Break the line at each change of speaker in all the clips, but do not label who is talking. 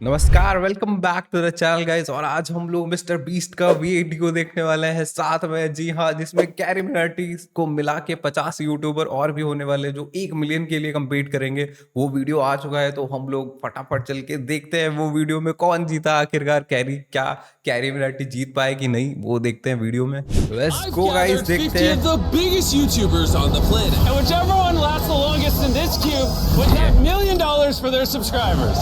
नमस्कार, welcome back to the channel guys. और आज हम लोग मिस्टर बीस्ट का वीडियो देखने वाले हैं साथ में, जी हाँ, जिसमें कैरी मिनाटी को मिला के 50 यूट्यूबर और भी होने वाले जो 1 मिलियन के लिए कम्पीट करेंगे। वो वीडियो आ चुका है तो हम लोग फटाफट चल के देखते हैं वो वीडियो में कौन जीता आखिरकार। कैरी मिनाटी जीत पाए कि नहीं वो देखते हैं वीडियो में। लेट्स गो गाइस, देखते हैं।
The biggest YouTubers on the planet. And whichever one lasts the longest in this cube would have $1 million for their subscribers.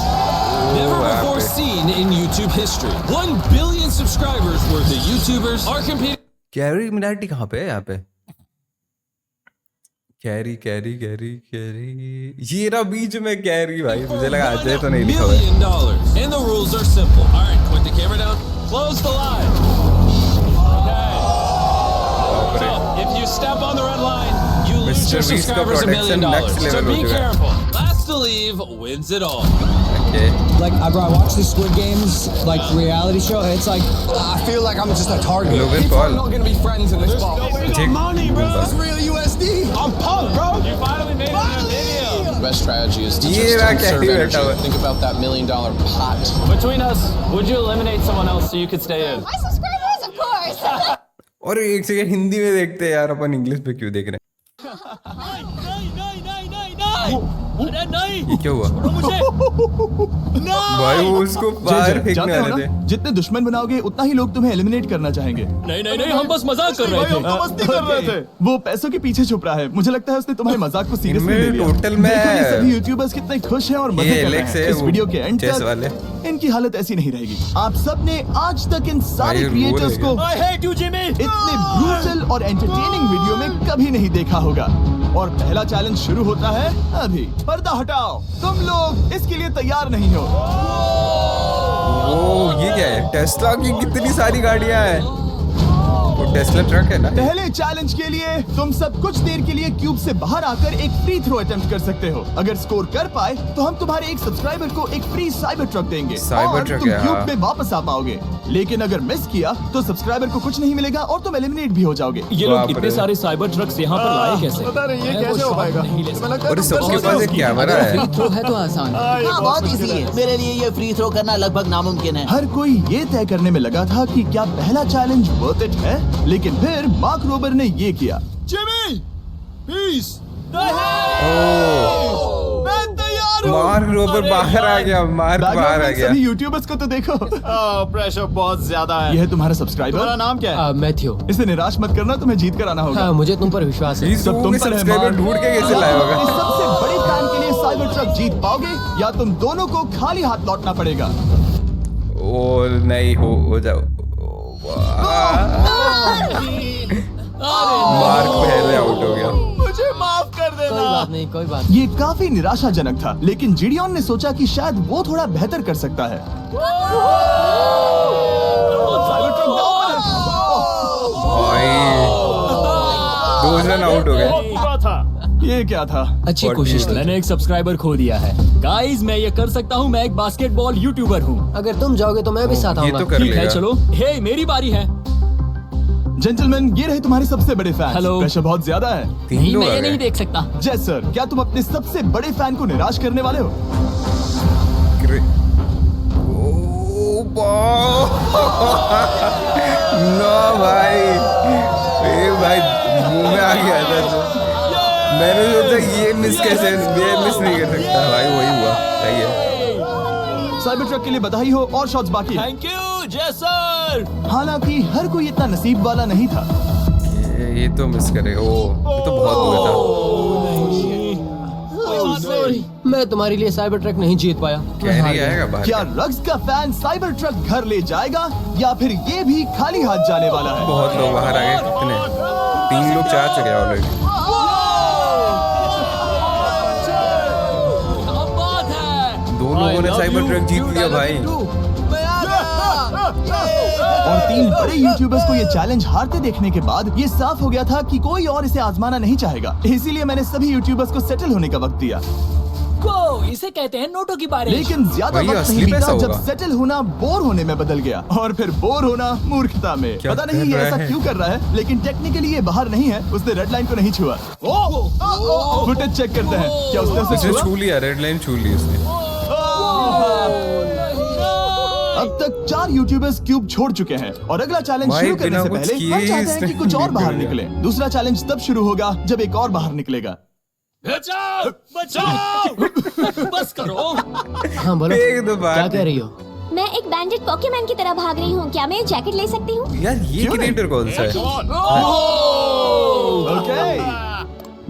Never before seen in YouTube history. 1 billion subscribers worth of YouTubers are competing.
Carry Minati कहाँ पे है? यहाँ पे carry ये रहा बीच में carry. भाई मुझे लगा आज तो नहीं लिखा हुआ है।
$1 million. And the rules are simple. All right, put the camera down. Close the line. Okay. So if you step on the red line, you lose your subscribers $1 million. So be careful. Last to leave wins it all.
Okay.
Like, bro, I watch these Squid Games, like, reality show, and it's like, I feel like I'm just a target.
Logan
People
Paul.
are not gonna be friends in this ball.
Take
money, bro.
It's real USD. I'm pumped, bro.
You finally made it in a video.
The best strategy is to
Yeah,
just
I can't
conserve
hear it,
energy.
Howard.
Think about that $1 million pot.
Between us, would you eliminate someone else so you could stay in?
My subscribers, of course.
और एक second Hindi में देखते हैं यार, अपन English पे क्यों देख रहे हैं? ये क्या हुआ? भाई वो उसको बाहर फेंकने
जानते हो
वाले
ना,
थे।
जितने दुश्मन बनाओगे उतना ही लोग तुम्हें एलिमिनेट करना चाहेंगे।
नहीं हम बस मजाक कर रहे थे।
मस्ती कर रहे थे। वो पैसों के पीछे छुप रहा है। मुझे लगता है उसने तुम्हारे मजाक को सीरियसली
इनमें
ले लिया।
टोटल में
देखो ये सभी यूट्यूबर्स कितने खुश हैं और मजे
ये
कर रहे
एलेक्स
हैं।
है,
इस
वो
वीडियो के एंड
चेस वाले।
तक इनकी हालत ऐसी नहीं रहेगी। आप सब ने आज तक इन सारे
भाई,
क्रिएटर्स
रोल
को
I hate you, Jimmy.
इतने ब्रूटल और एंटरटेनिंग वीडियो में कभी नहीं देखा होगा। और पहला चैलेंज शुरू होता है अभी। पर्दा हटाओ, तुम लोग इसके लिए तैयार नहीं हो।
ओ ये क्या है? टेस्ला की कितनी सारी गाड़ियां हैं। वो टेस्ला ट्रक है ना?
पहले चैलेंज के लिए तुम सब कुछ देर के लिए क्यूब से बाहर आकर एक फ्री थ्रो अटेम्प्ट कर सकते हो। अगर स्कोर कर पाए तो हम तुम्हारे एक सब्सक्राइबर को एक फ्री साइबर ट्रक देंगे
साइबर
और
ट्रक
तुम
है,
क्यूब
हाँ।
में वापस आ पाओगे। लेकिन अगर मिस किया तो सब्सक्राइबर को कुछ नहीं मिलेगा और तुम एलिमिनेट भी हो जाओगे।
ये
बाप
लोग इतने
रे।
सारे साइबर ट्रक्स यहाँ पर लाए कैसे?
पता नहीं ये
मैं वो
कैसे हो
शॉट
पाएगा।
नहीं ले सकता।
और सबके पास एक कैमरा है।
थ्रो है तो आसान है।
हाँ बहुत इजी है। मेरे लिए ये फ्री थ्रो करना लगभग नामुमकिन है।
हर कोई ये तय करने में लगा था कि क्या पहला चैलेंज वर्थ इट है, लेकिन फिर मार्क रोबर ने ये किया। जिमी, पीस, मैं तैयार हूँ।
मार्क रोबर बाहर आ गया। मार्क बाहर आ
बैकग्राउंड में
गया।
सभी यूट्यूबर्स को तो देखो।
प्रेशर बहुत ज्यादा है।
ये है तुम्हारा सब्सक्राइबर।
तुम्हारा नाम क्या है?
मैथ्यू।
इसे निराश मत करना, तुम्हें जीत कर आना होगा।
हाँ, मुझे तुम पर विश्वास है।
इस
सब तुम
लोगों
पर है,
सब्सक्राइबर
मार्क।
ढूंढ के कैसे लाया होगा?
इस सबसे बड़े फैन के लिए साइबर ट्रक जीत पाओगे या तुम दोनों को खाली हाथ लौटना पड़ेगा।
ओ नहीं, हो जाओ। मार्क पहले आउट हो गया।
मुझे माफ कर
कोई
देना।
बात नहीं, कोई बात नहीं।
ये काफी निराशाजनक था, लेकिन जिडियन ने सोचा कि शायद वो थोड़ा बेहतर कर सकता है। साइबर ट्रक डाउन है।
भाई 2 जन आउट हो गए।
ये क्या था?
अच्छी कोशिश थी।
मैंने एक सब्सक्राइबर खो दिया है। गाइस मैं ये कर सकता हूँ। मैं एक बास्केटबॉल यूट्यूबर हूँ।
अगर तुम जाओगे तो मैं भी साथ
ये
आऊंगा।
तो कर
ठीक है,
लेगा।
चलो। हे मेरी बारी है।
जेंटलमैन, ये रहे तुम्हारे सबसे बड़े फैन।
हेलो।
प्रेशर बहुत ज्यादा है।
3
नहीं
लोग
मैं
आ
ये नहीं
गए।
देख सकता।
जय सर, क्या तुम अपने सबसे बड़े फैन को निराश करने वाले हो?
नो भाई, ए भाई मुंह में आ गया था तो मैंने सोचा ये मिस नहीं कर सकता। भाई वही हुआ। सही है।
साइबर ट्रक के लिए बधाई हो और शॉट्स बाकी हैं।
थैंक यू जय सर।
हालांकि हर कोई इतना नसीब वाला नहीं था।
ये तो मिस करेगा। ओ ये तो बहुत बुरा था।
मैं तुम्हारे लिए साइबर ट्रक नहीं जीत पाया। मैं हार
कैरी
गया।
आएगा बाहर।
क्या रग्स का फैन साइबर ट्रक घर ले जाएगा या फिर ये भी खाली हाथ जाने वाला है?
बहुत लोग बाहर आ गए। कितने? 3 लोग जा चुके हैं ऑलरेडी।
क्या बात है।
2 लोगों ने साइबर ट्रक जीत लिया भाई।
और 3 बड़े यूट्यूबर्स को ये चैलेंज हारते देखने के बाद ये साफ हो गया था कि कोई और इसे आजमाना नहीं चाहेगा। इसीलिए मैंने सभी यूट्यूबर्स को सेटल होने का वक्त दिया।
इसे कहते हैं नोटों की बारिश।
लेकिन ज्यादा
वही
वक्त
असली
नहीं बीता
पैसा
जब
होगा।
सेटल होना बोर होने में बदल गया और फिर बोर होना मूर्खता में।
क्या
पता नहीं
कर
ये
रहा
ऐसा
है?
क्यों कर रहा है, लेकिन टेक्निकली ये बाहर नहीं है। उसने रेड लाइन को नहीं छुआ। फुटेज चेक करते हैं। क्या उसने उसे
उसने
छुआ?
छू लिया। रेड लाइन छू ली उसने।
अब तक 4 यूट्यूबर्स क्यूब छोड़ चुके हैं और अगला चैलेंज
भाई,
शुरू करने
बिना
से
कुछ
पहले
किए
हम
ही
चाहते हैं कि
इसने
कुछ और बाहर
निकल
निकले।
गया।
दूसरा चैलेंज तब शुरू होगा जब एक और बाहर निकलेगा।
बचाओ बचाओ बस करो।
हाँ बोलो,
फेंक दो बाहर।
क्या कह रही हो?
मैं एक बैंडेड पॉकीमैन की तरह भाग रही हूँ। क्या मैं ये जैकेट ले सकती हूँ?
यार ये
क्यों नहीं?
क्रिएटर कौन सा है?
Okay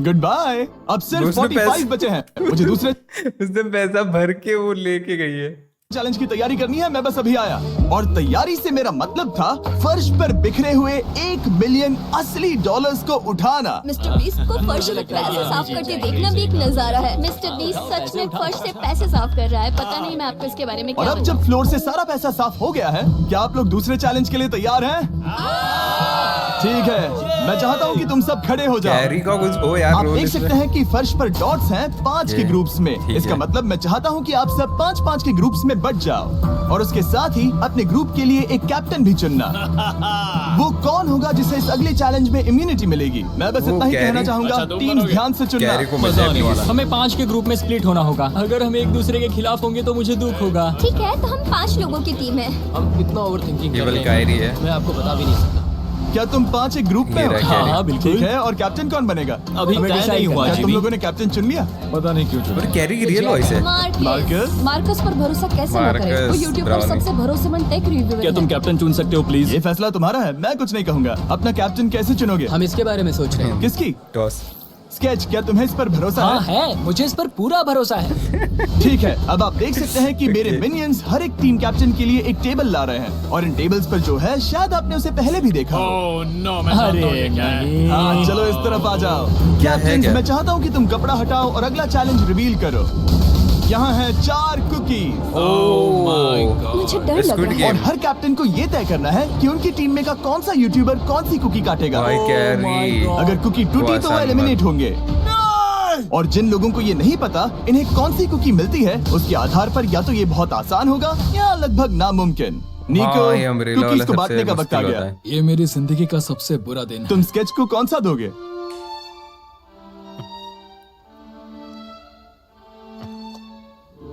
good bye. अब सिर्फ
उसने
45
पैसे-
बचे हैं। मुझे दूसरे
उसने पैसा भर के वो लेके गई है।
चैलेंज की तैयारी करनी है। मैं बस अभी आया और तैयारी से मेरा मतलब था फर्श पर बिखरे हुए 1 मिलियन असली डॉलर्स को उठाना।
मिस्टर बीस्ट को फर्श से पैसे साफ करते देखना भी एक नजारा है। मिस्टर बीस्ट सच में फर्श से पैसे साफ कर रहा है। पता नहीं मैं आपको इसके बारे में
और
क्या
अब जब फ्लोर से सारा पैसा साफ हो गया है, क्या आप लोग दूसरे चैलेंज के लिए तैयार हैं? ठीक है, मैं चाहता हूँ कि तुम सब खड़े हो जाओ।
कैरी का कुछ हो यार
आप
रोल
देख
इसमें।
सकते हैं कि फर्श पर डॉट्स हैं 5 के
ये,
ग्रुप्स में।
ठीक
इसका
है।
मतलब मैं चाहता हूं कि आप सब 5-5 के ग्रुप्स में बट जाओ और उसके साथ ही अपने ग्रुप के लिए एक कैप्टन भी चुनना। वो कौन होगा जिसे इस अगले चैलेंज में इम्यूनिटी मिलेगी? मैं बस
वो
इतना ही
कैरी।
कहना चाहूंगा।
अच्छा, तुम
टीम
बनोगे?
ध्यान से चुनना।
कैरी को मजा आने वाला।
हमें 5 के ग्रुप में स्प्लिट होना होगा। अगर हम एक दूसरे के खिलाफ होंगे तो मुझे दुख होगा।
ठीक है, तो हम 5 लोगों की टीम है।
हम कितना ओवर थिंकिंग कर
केवल
रहे हैं,
कायरी है।
मैं आपको बता भी नहीं सकता।
क्या तुम 5 एक ग्रुप में
ये
हो?
रहा कैरी।
हाँ बिल्कुल।
ठीक है, और कैप्टन कौन बनेगा?
अभी
हमें
तय
decide
नहीं
करना
हुआ
है।
जी
तुम
भी।
लोगों ने कैप्टन चुन लिया?
पता नहीं क्यों चुना।
और कैरी की रियल वॉइस है।
मार्कस?
मार्कस पर भरोसा कैसे न करें? वो
मार्कस
यूट्यूब पर
ब्राउनी।
सबसे भरोसेमंद टेक रिव्यूअर
क्या तुम
है।
कैप्टन चुन सकते हो प्लीज?
ये फैसला तुम्हारा है, मैं कुछ नहीं कहूंगा। अपना कैप्टन कैसे चुनोगे?
हम इसके बारे में सोच रहे हैं।
किसकी?
टॉस।
स्केच, क्या तुम्हें इस पर भरोसा
हाँ
है?
है, मुझे इस पर पूरा भरोसा है।
ठीक है, अब आप देख सकते हैं कि मेरे मिनियंस हर एक टीम कैप्टन के लिए एक टेबल ला रहे हैं और इन टेबल्स पर जो है शायद आपने उसे पहले भी देखा हो।
ओह नो, मैं जानता हूँ ये क्या है।
हाँ, चलो इस तरफ आ जाओ।
क्या है
कैप्टन,
क्या?
मैं चाहता हूँ कि तुम कपड़ा हटाओ और अगला चैलेंज रिवील करो। यहाँ है 4 कुकीज
मुझे डर लग
Squid
रहा है।
Game।
और हर कैप्टन को ये तय करना है कि उनकी टीम में का कौन सा यूट्यूबर कौन सी कुकी काटेगा।
भाई कैरी।
अगर कुकी टूटी तो वो
आसान
एलिमिनेट होंगे और जिन लोगों को ये नहीं पता इन्हें कौन सी कुकी मिलती है, उसके आधार पर या तो ये बहुत आसान होगा या लगभग नामुमकिन। निको,
हाँ, ये umbrella
कुकीज
वाला
को बांटने
सबसे
का वक्त आ
मुश्किल
गया।
होता है।
ये मेरी जिंदगी का सबसे बुरा दिन है।
तुम स्केच को कौन सा दोगे?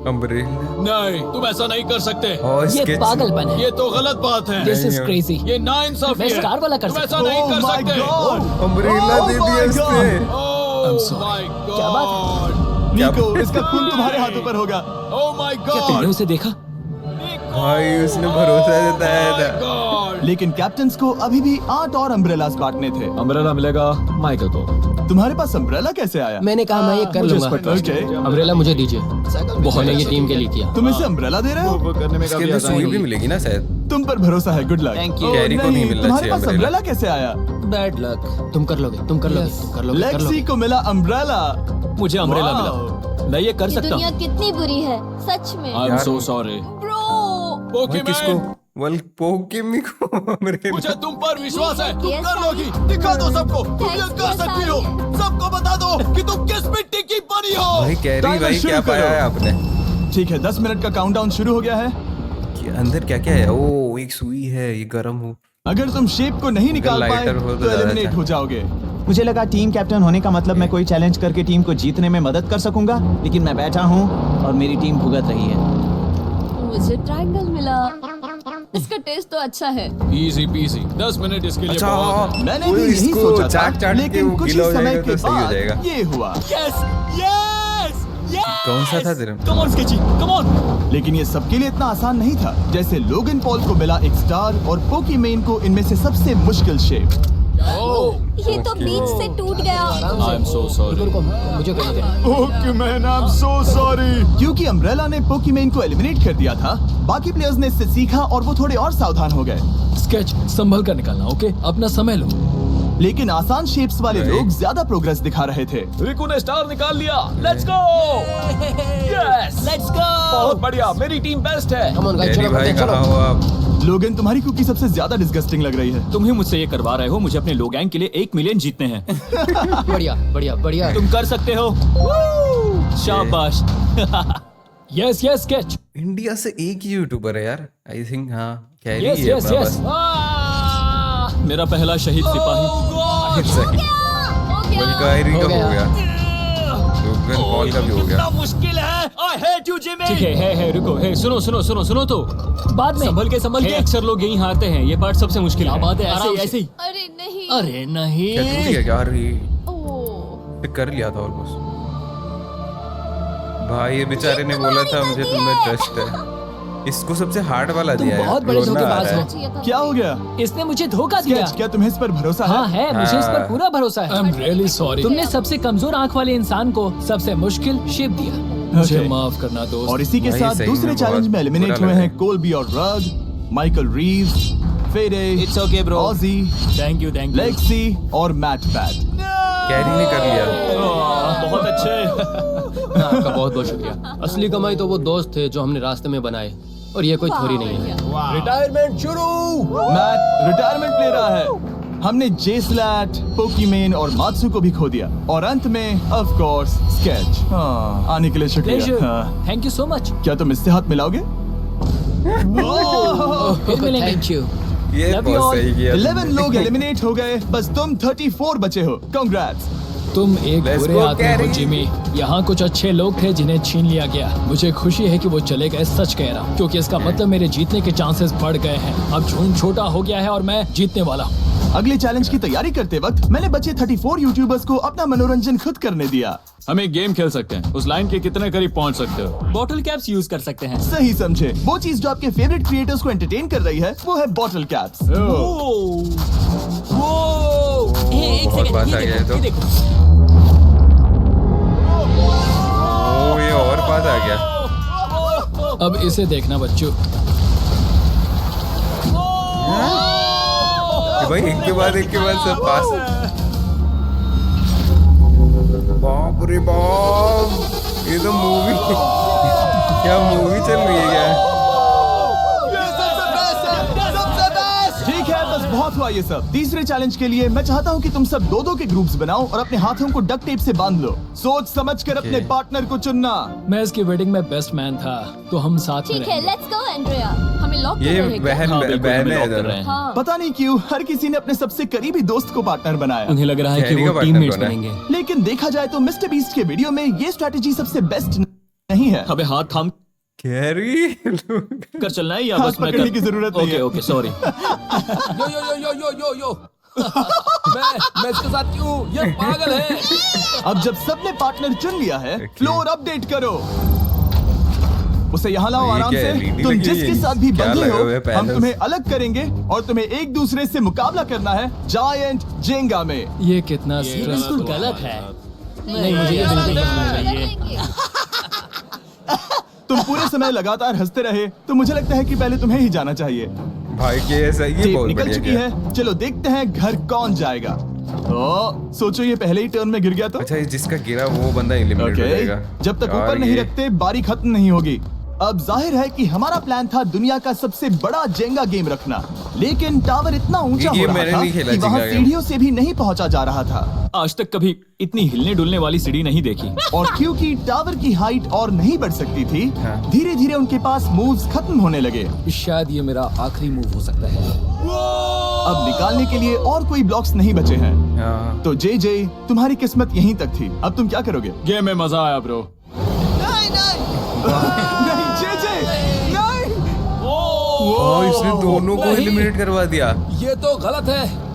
अम्ब्रेला
नहीं, तुम ऐसा नहीं कर सकते।
और
ये
sketch-
पागलपन है।
ये तो गलत बात है।
This is crazy.
ये नाइंसाफी
मैं
है।
स्टार वाला कर
तुम
सकता
ऐसा
हूँ।
नहीं कर
Oh my
सकते।
God!
Umbrella
Oh
they
my
दिया
God!
उसने।
Oh my God.
क्या बात
निको, इसका खून तुम्हारे हाथों पर होगा।
ओह माय
क्या तुमने
गॉड।
उसे देखा?
भाई उसने भरोसा जताया था।
गॉड।
लेकिन कैप्टन्स को अभी भी 8 और अम्ब्रेलास बांटने थे।
अम्ब्रेला मिलेगा माइकल को।
तुम्हारे पास अम्ब्रेला कैसे आया?
मैंने कहा मैं ये कर
मुझे इस
लूंगा।
पर trust है।
ओके,
अम्ब्रेला मुझे दीजिए। मैंने ये टीम के लिए किया।
तुम इसे अम्ब्रेला दे रहे हो?
वो करने में
इसके
काफी
अंदर
आसानी
सुई भी
होगी।
मिलेगी ना शायद।
तुम पर भरोसा है, good luck.
Thank you.
Oh,
carry को नहीं मिलना
तुम्हारे
चाहिए
पास
umbrella।
अम्ब्रेला कैसे आया?
Bad luck. तुम कर लोगे, तुम कर लोगे, तुम कर लोगे, कर
लेक्सी
लोगे।
को मिला अम्ब्रेला।
मुझे अम्ब्रेला
Wow!
मिला। मैं ये कर
ये
सकता
दुनिया
हूँ।
कितनी बुरी है सच में।
I am so sorry.
Bro,
भाई किसको? वल पोकेमी को अम्ब्रेला।
मुझे तुम पर विश्वास है। तुम
Yes,
कर
I-
लोगी। दिखा दो सबको। तुम ये
Thanks,
कर
yes,
सकती हो।
I-
सबको बता दो कि तुम किस मिट्टी की बनी हो।
भाई कैरी
टाइमर
भाई
शुरू
क्या पाया
करो।
है आपने?
ठीक है, 10 मिनट का काउंटडाउन शुरू हो गया है।
कि अंदर क्या क्या है? ओ एक सुई है, ये गर्म हो।
अगर तुम शेप को नहीं निकाल पाए
लाइटर हो तो
तो
ज्यादा
एलिमिनेट
अच्छा।
हो जाओगे।
मुझे लगा टीम कैप्टन होने का मतलब मैं कोई चैलेंज करके टीम को जीतने में मदद कर सकूंगा, लेकिन मैं बैठा हूँ और मेरी टीम भुगत रही है।
मुझे ट्रायंगल मिला। इसका टेस्ट तो अच्छा है।
Easy PC. 10 मिनट इसके लिए
अच्छा
बहुत है।
मैंने
वो
भी यही
इसको
सोचा
चाट
था,
चाट के
लेकिन
वो
कुछ ही
गीला हो
समय
जाएगा
के
तो सही हो
बाद
जाएगा।
ये हुआ।
Yes yes yes.
कौन सा था तेरा?
Come on sketchy, come on.
लेकिन ये सबके लिए इतना आसान नहीं था। जैसे लोगन पॉल को मिला एक स्टार और पोकीमेन को इनमें से सबसे मुश्किल शेप।
ये तो बीच से टूट गया।
I am so sorry.
रुको, मुझे करने दे।
पोकीमेन, आई एम सो सॉरी। क्योंकि अम्ब्रेला ने पोकीमेन को एलिमिनेट कर दिया था, बाकी प्लेयर्स ने इससे सीखा और वो थोड़े और सावधान हो गए।
स्केच संभल कर निकालना, ओके? अपना समय लो।
लेकिन आसान शेप्स वाले
Right.
लोग ज्यादा प्रोग्रेस दिखा रहे थे।
रिकू ने स्टार निकाल लिया। Let's go. Yes,
let's go.
बहुत बढ़िया। मेरी टीम बेस्ट है।
कम ऑन गाइस,
कैरी
चलो
भाई
चलो।
कहाँ हो आप?
लोगन, तुम्हारी कुकी सबसे ज्यादा डिस्गस्टिंग लग रही है।
तुम ही मुझसे ये करवा रहे हो। मुझे अपने लो गैंग के लिए 1 मिलियन जीतने हैं।
बढ़िया बढ़िया बढ़िया।
तुम कर सकते हो। शाबाश।
Yes yes sketch.
इंडिया से एक ही यूट्यूबर है यार, आई थिंक। हाँ कैरी
यस
ही है
यस
अपना
यस।
बस।
मेरा पहला शहीद सिपाही।
एक सेकंड।
हो गया।
वल कैरी का
हो
हो
गया।
गया। लोगन पॉल का भी हो गया।
कितना मुश्किल है। I hate
at you, Jimmy.
ठीक है, रुको, सुनो तो।
बाद में
संभल के अक्सर लोग यहीं हारते हैं, ये पार्ट सबसे मुश्किल है।
बात है,
आराम से।
ऐसे ही।
अरे नहीं।
अरे नहीं।
क्या टूट गया क्या? अरे
ओह
कर लिया था ऑलमोस्ट। भाई ये बेचारे ने बोला था मुझे तुम्हें ट्रस्ट है, इसको सबसे हार्ड वाला
तुम
दिया है।
बहुत बड़े
रोना आ
धोखेबाज
रहा है।
हो।
क्या हो गया?
इसने मुझे धोखा दिया।
स्केच, क्या तुम्हें इस पर भरोसा
हाँ है, मुझे इस पर
हाँ।
पूरा भरोसा है।
I'm really sorry।
तुमने सबसे कमजोर आंख वाले इंसान को सबसे मुश्किल शिप दिया।
मुझे
Okay.
माफ करना दोस्त।
और इसी के
भाई,
साथ
सही
दूसरे
में
चैलेंज
बहुत
में एलिमिनेट
बुरा
हुए
लगा।
हैं कोल्बी और रग, माइकल रीव्स, फेरे,
It's okay, bro.
ऑजी,
थैंक यू।
लेक्सी और मैट पैट।
कैरी ने कर लिया।
बहुत अच्छे।
आपका बहुत बहुत शुक्रिया। असली कमाई तो वो दोस्त थे जो हमने रास्ते में बनाए, और ये कोई थोड़ी नहीं है।
Retirement शुरू।
मैट रिटायरमेंट ले रहा है। हमने जेस्लैट, पोकीमेन और मात्सु को भी खो दिया, और अंत में ऑफ कोर्स स्केच। हाँ, आने के लिए शुक्रिया। हाँ।
Thank you so much.
क्या तुम इससे हाथ मिलाओगे?
फिर मिलेंगे।
Thank you.
ये
Love you
बहुत
all।
सही किया।
11 लोग एलिमिनेट हो गए, बस तुम 34 बचे हो। कांग्रेट्स।
तुम एक
Let's
बुरे
go,
आदमी हो
Gary।
जिमी। यहाँ कुछ अच्छे लोग थे जिन्हें छीन लिया गया। मुझे खुशी है कि वो चले गए, सच कह रहा हूँ, क्योंकि इसका मतलब मेरे जीतने के चांसेस बढ़ गए हैं। अब झूठ छोटा हो गया है और मैं जीतने वाला हूँ।
अगले चैलेंज की तैयारी करते वक्त मैंने बचे 34 यूट्यूबर्स को अपना मनोरंजन खुद करने दिया।
हम एक गेम खेल सकते हैं। उस लाइन के कितने करीब पहुंच सकते हो?
बॉटल कैप्स यूज कर सकते हैं।
सही समझे। वो चीज जो आपके फेवरेट क्रिएटर्स को एंटरटेन कर रही है वो है बॉटल कैप्स।
बहुत बात आ गया है तो। ओ ये और बात आ गया।
अब इसे देखना बच्चों।
भाई एक के बाद सब पास। बाप रे बाप, ये तो मूवी क्या मूवी चल रही है क्या?
ठीक है, बस बहुत हुआ ये सब। तीसरे चैलेंज के लिए मैं चाहता हूँ कि तुम सब दो के ग्रुप्स बनाओ और अपने हाथों को डक्ट टेप से बांध लो। सोच समझ कर अपने पार्टनर को चुनना।
मैं इसकी वेडिंग में बेस्ट मैन था, तो हम साथ में
ठीक है,
रहेंगे।
Let's go Andrea. हमें लॉक कर
ये
रहे हैं क्या?
बहन
हाँ, बिल्कुल,
बहन
हमें
है
लॉक कर
इधर।
रहे हैं।
हाँ।
पता नहीं क्यों हर किसी ने अपने सबसे करीबी दोस्त को पार्टनर बनाया।
उन्हें लग रहा है कि
कैरी
वो
का
टीममेट्स
partner कौन है?
बनेंगे।
लेकिन देखा जाए तो मिस्टर बीस्ट के वीडियो में ये स्ट्रैटेजी सबसे बेस्ट नहीं है।
हमें हाथ थाम
कैरी
कर चलना है या
हाथ
बस मैं
पकड़ने की जरूरत नहीं है।
Okay sorry.
Yo yo yo yo yo yo yo. मैं इसके साथ क्यों? ये पागल है।
अब जब सबने पार्टनर चुन लिया है, फ्लोर अपडेट करो। उसे यहाँ लाओ
ये
आराम
क्या
से।
है? LED
तुम
लगी
जिसके
है?
साथ भी
क्या
बंधे
लगा
हो,
हुआ है
हम
panels?
तुम्हें अलग करेंगे और तुम्हें एक दूसरे से मुकाबला करना है जायंट जेंगा में।
ये कितना स्ट्रेसफुल
गलत है।
नहीं, मुझे ये बिल्कुल नहीं चाहिए।
तुम पूरे समय लगातार हंसते रहे, तो मुझे लगता है कि पहले तुम्हें ही जाना चाहिए।
भाई के ऐसा ये
टेप
बहुत
निकल
बढ़िया
चुकी
किया।
है, चलो देखते हैं घर कौन जाएगा। सोचो ये पहले ही टर्न में गिर गया तो।
अच्छा ये जिसका गिरा वो बंदा एलिमिनेट हो जाएगा।
जब तक
यार,
ऊपर नहीं
ये-
रखते बारी खत्म नहीं होगी। अब जाहिर है कि हमारा प्लान था दुनिया का सबसे बड़ा जेंगा गेम रखना, लेकिन टावर इतना ऊंचा हो
गेम
रहा
मैंने
था
नहीं खेला
कि वहाँ
जेंगा गेम।
सीढ़ियों से भी नहीं पहुंचा जा रहा था।
आज तक कभी इतनी हिलने डुलने वाली सीढ़ी नहीं देखी।
और क्योंकि टावर की हाइट और नहीं बढ़ सकती थी,
हाँ।
धीरे धीरे उनके पास मूव्स खत्म होने लगे।
शायद ये मेरा आखिरी मूव हो सकता है।
अब निकालने के लिए और कोई ब्लॉक्स नहीं बचे हैं।
हाँ।
तो जे तुम्हारी किस्मत यहीं तक थी। अब तुम क्या करोगे?
गेम में मजा आया ब्रो।
नहीं जे नहीं।
ओह, इसने दोनों को एलिमिनेट करवा दिया।
ये तो गलत है।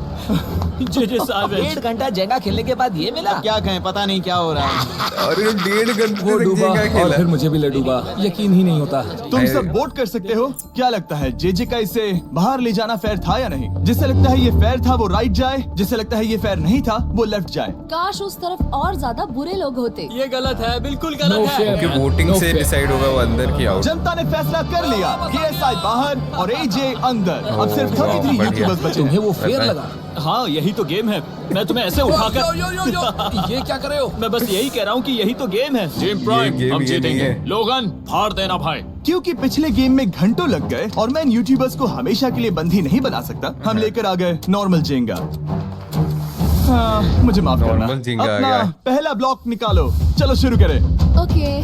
जे साहब
1.5 घंटा जेंगा खेलने के बाद ये मिला।
क्या कहें, पता नहीं क्या हो रहा है।
और ये 1.5 घंटे
वो
तक
डूबा
जेंगा
और
खेला।
फिर मुझे भी ले डूबा। यकीन ही नहीं होता।
तुम सब वोट कर सकते हो। क्या लगता है जे का इसे बाहर ले जाना फेयर था या नहीं? जिसे लगता है ये फेयर था वो राइट जाए, जिसे लगता है ये फेयर नहीं था वो लेफ्ट जाए।
काश उस तरफ और ज्यादा बुरे लोग होते।
ये गलत है, बिल्कुल
No
गलत है।
fair।
क्योंकि वोटिंग
No
से
fair।
डिसाइड होगा वो अंदर की आउट।
जनता ने फैसला कर लिया। KSI बाहर और AJ अंदर। अब सिर्फ
ओह,
33
बढ़िया।
यूट्यूबर्स बचे
तुम्हें
हैं।
वो फेयर लगा?
हाँ यही तो गेम है। मैं तुम्हें ऐसे
यो
उठाकर
यो यो यो। ये क्या कर रहे हो?
मैं बस यही कह रहा हूँ कि यही तो गेम है। जिम प्राइम
गेम
हम
ये
जीतेंगे।
नहीं है।
लोगन फाड़ देना भाई।
क्योंकि पिछले गेम में घंटों लग गए और मैं इन यूट्यूबर्स को हमेशा के लिए बंदी नहीं बना सकता, हम लेकर आ गए नॉर्मल जेंगा। हाँ, मुझे माफ करना।
नॉर्मल जेंगा आ
अपना
गया।
पहला ब्लॉक निकालो। चलो शुरू करें।
ओके।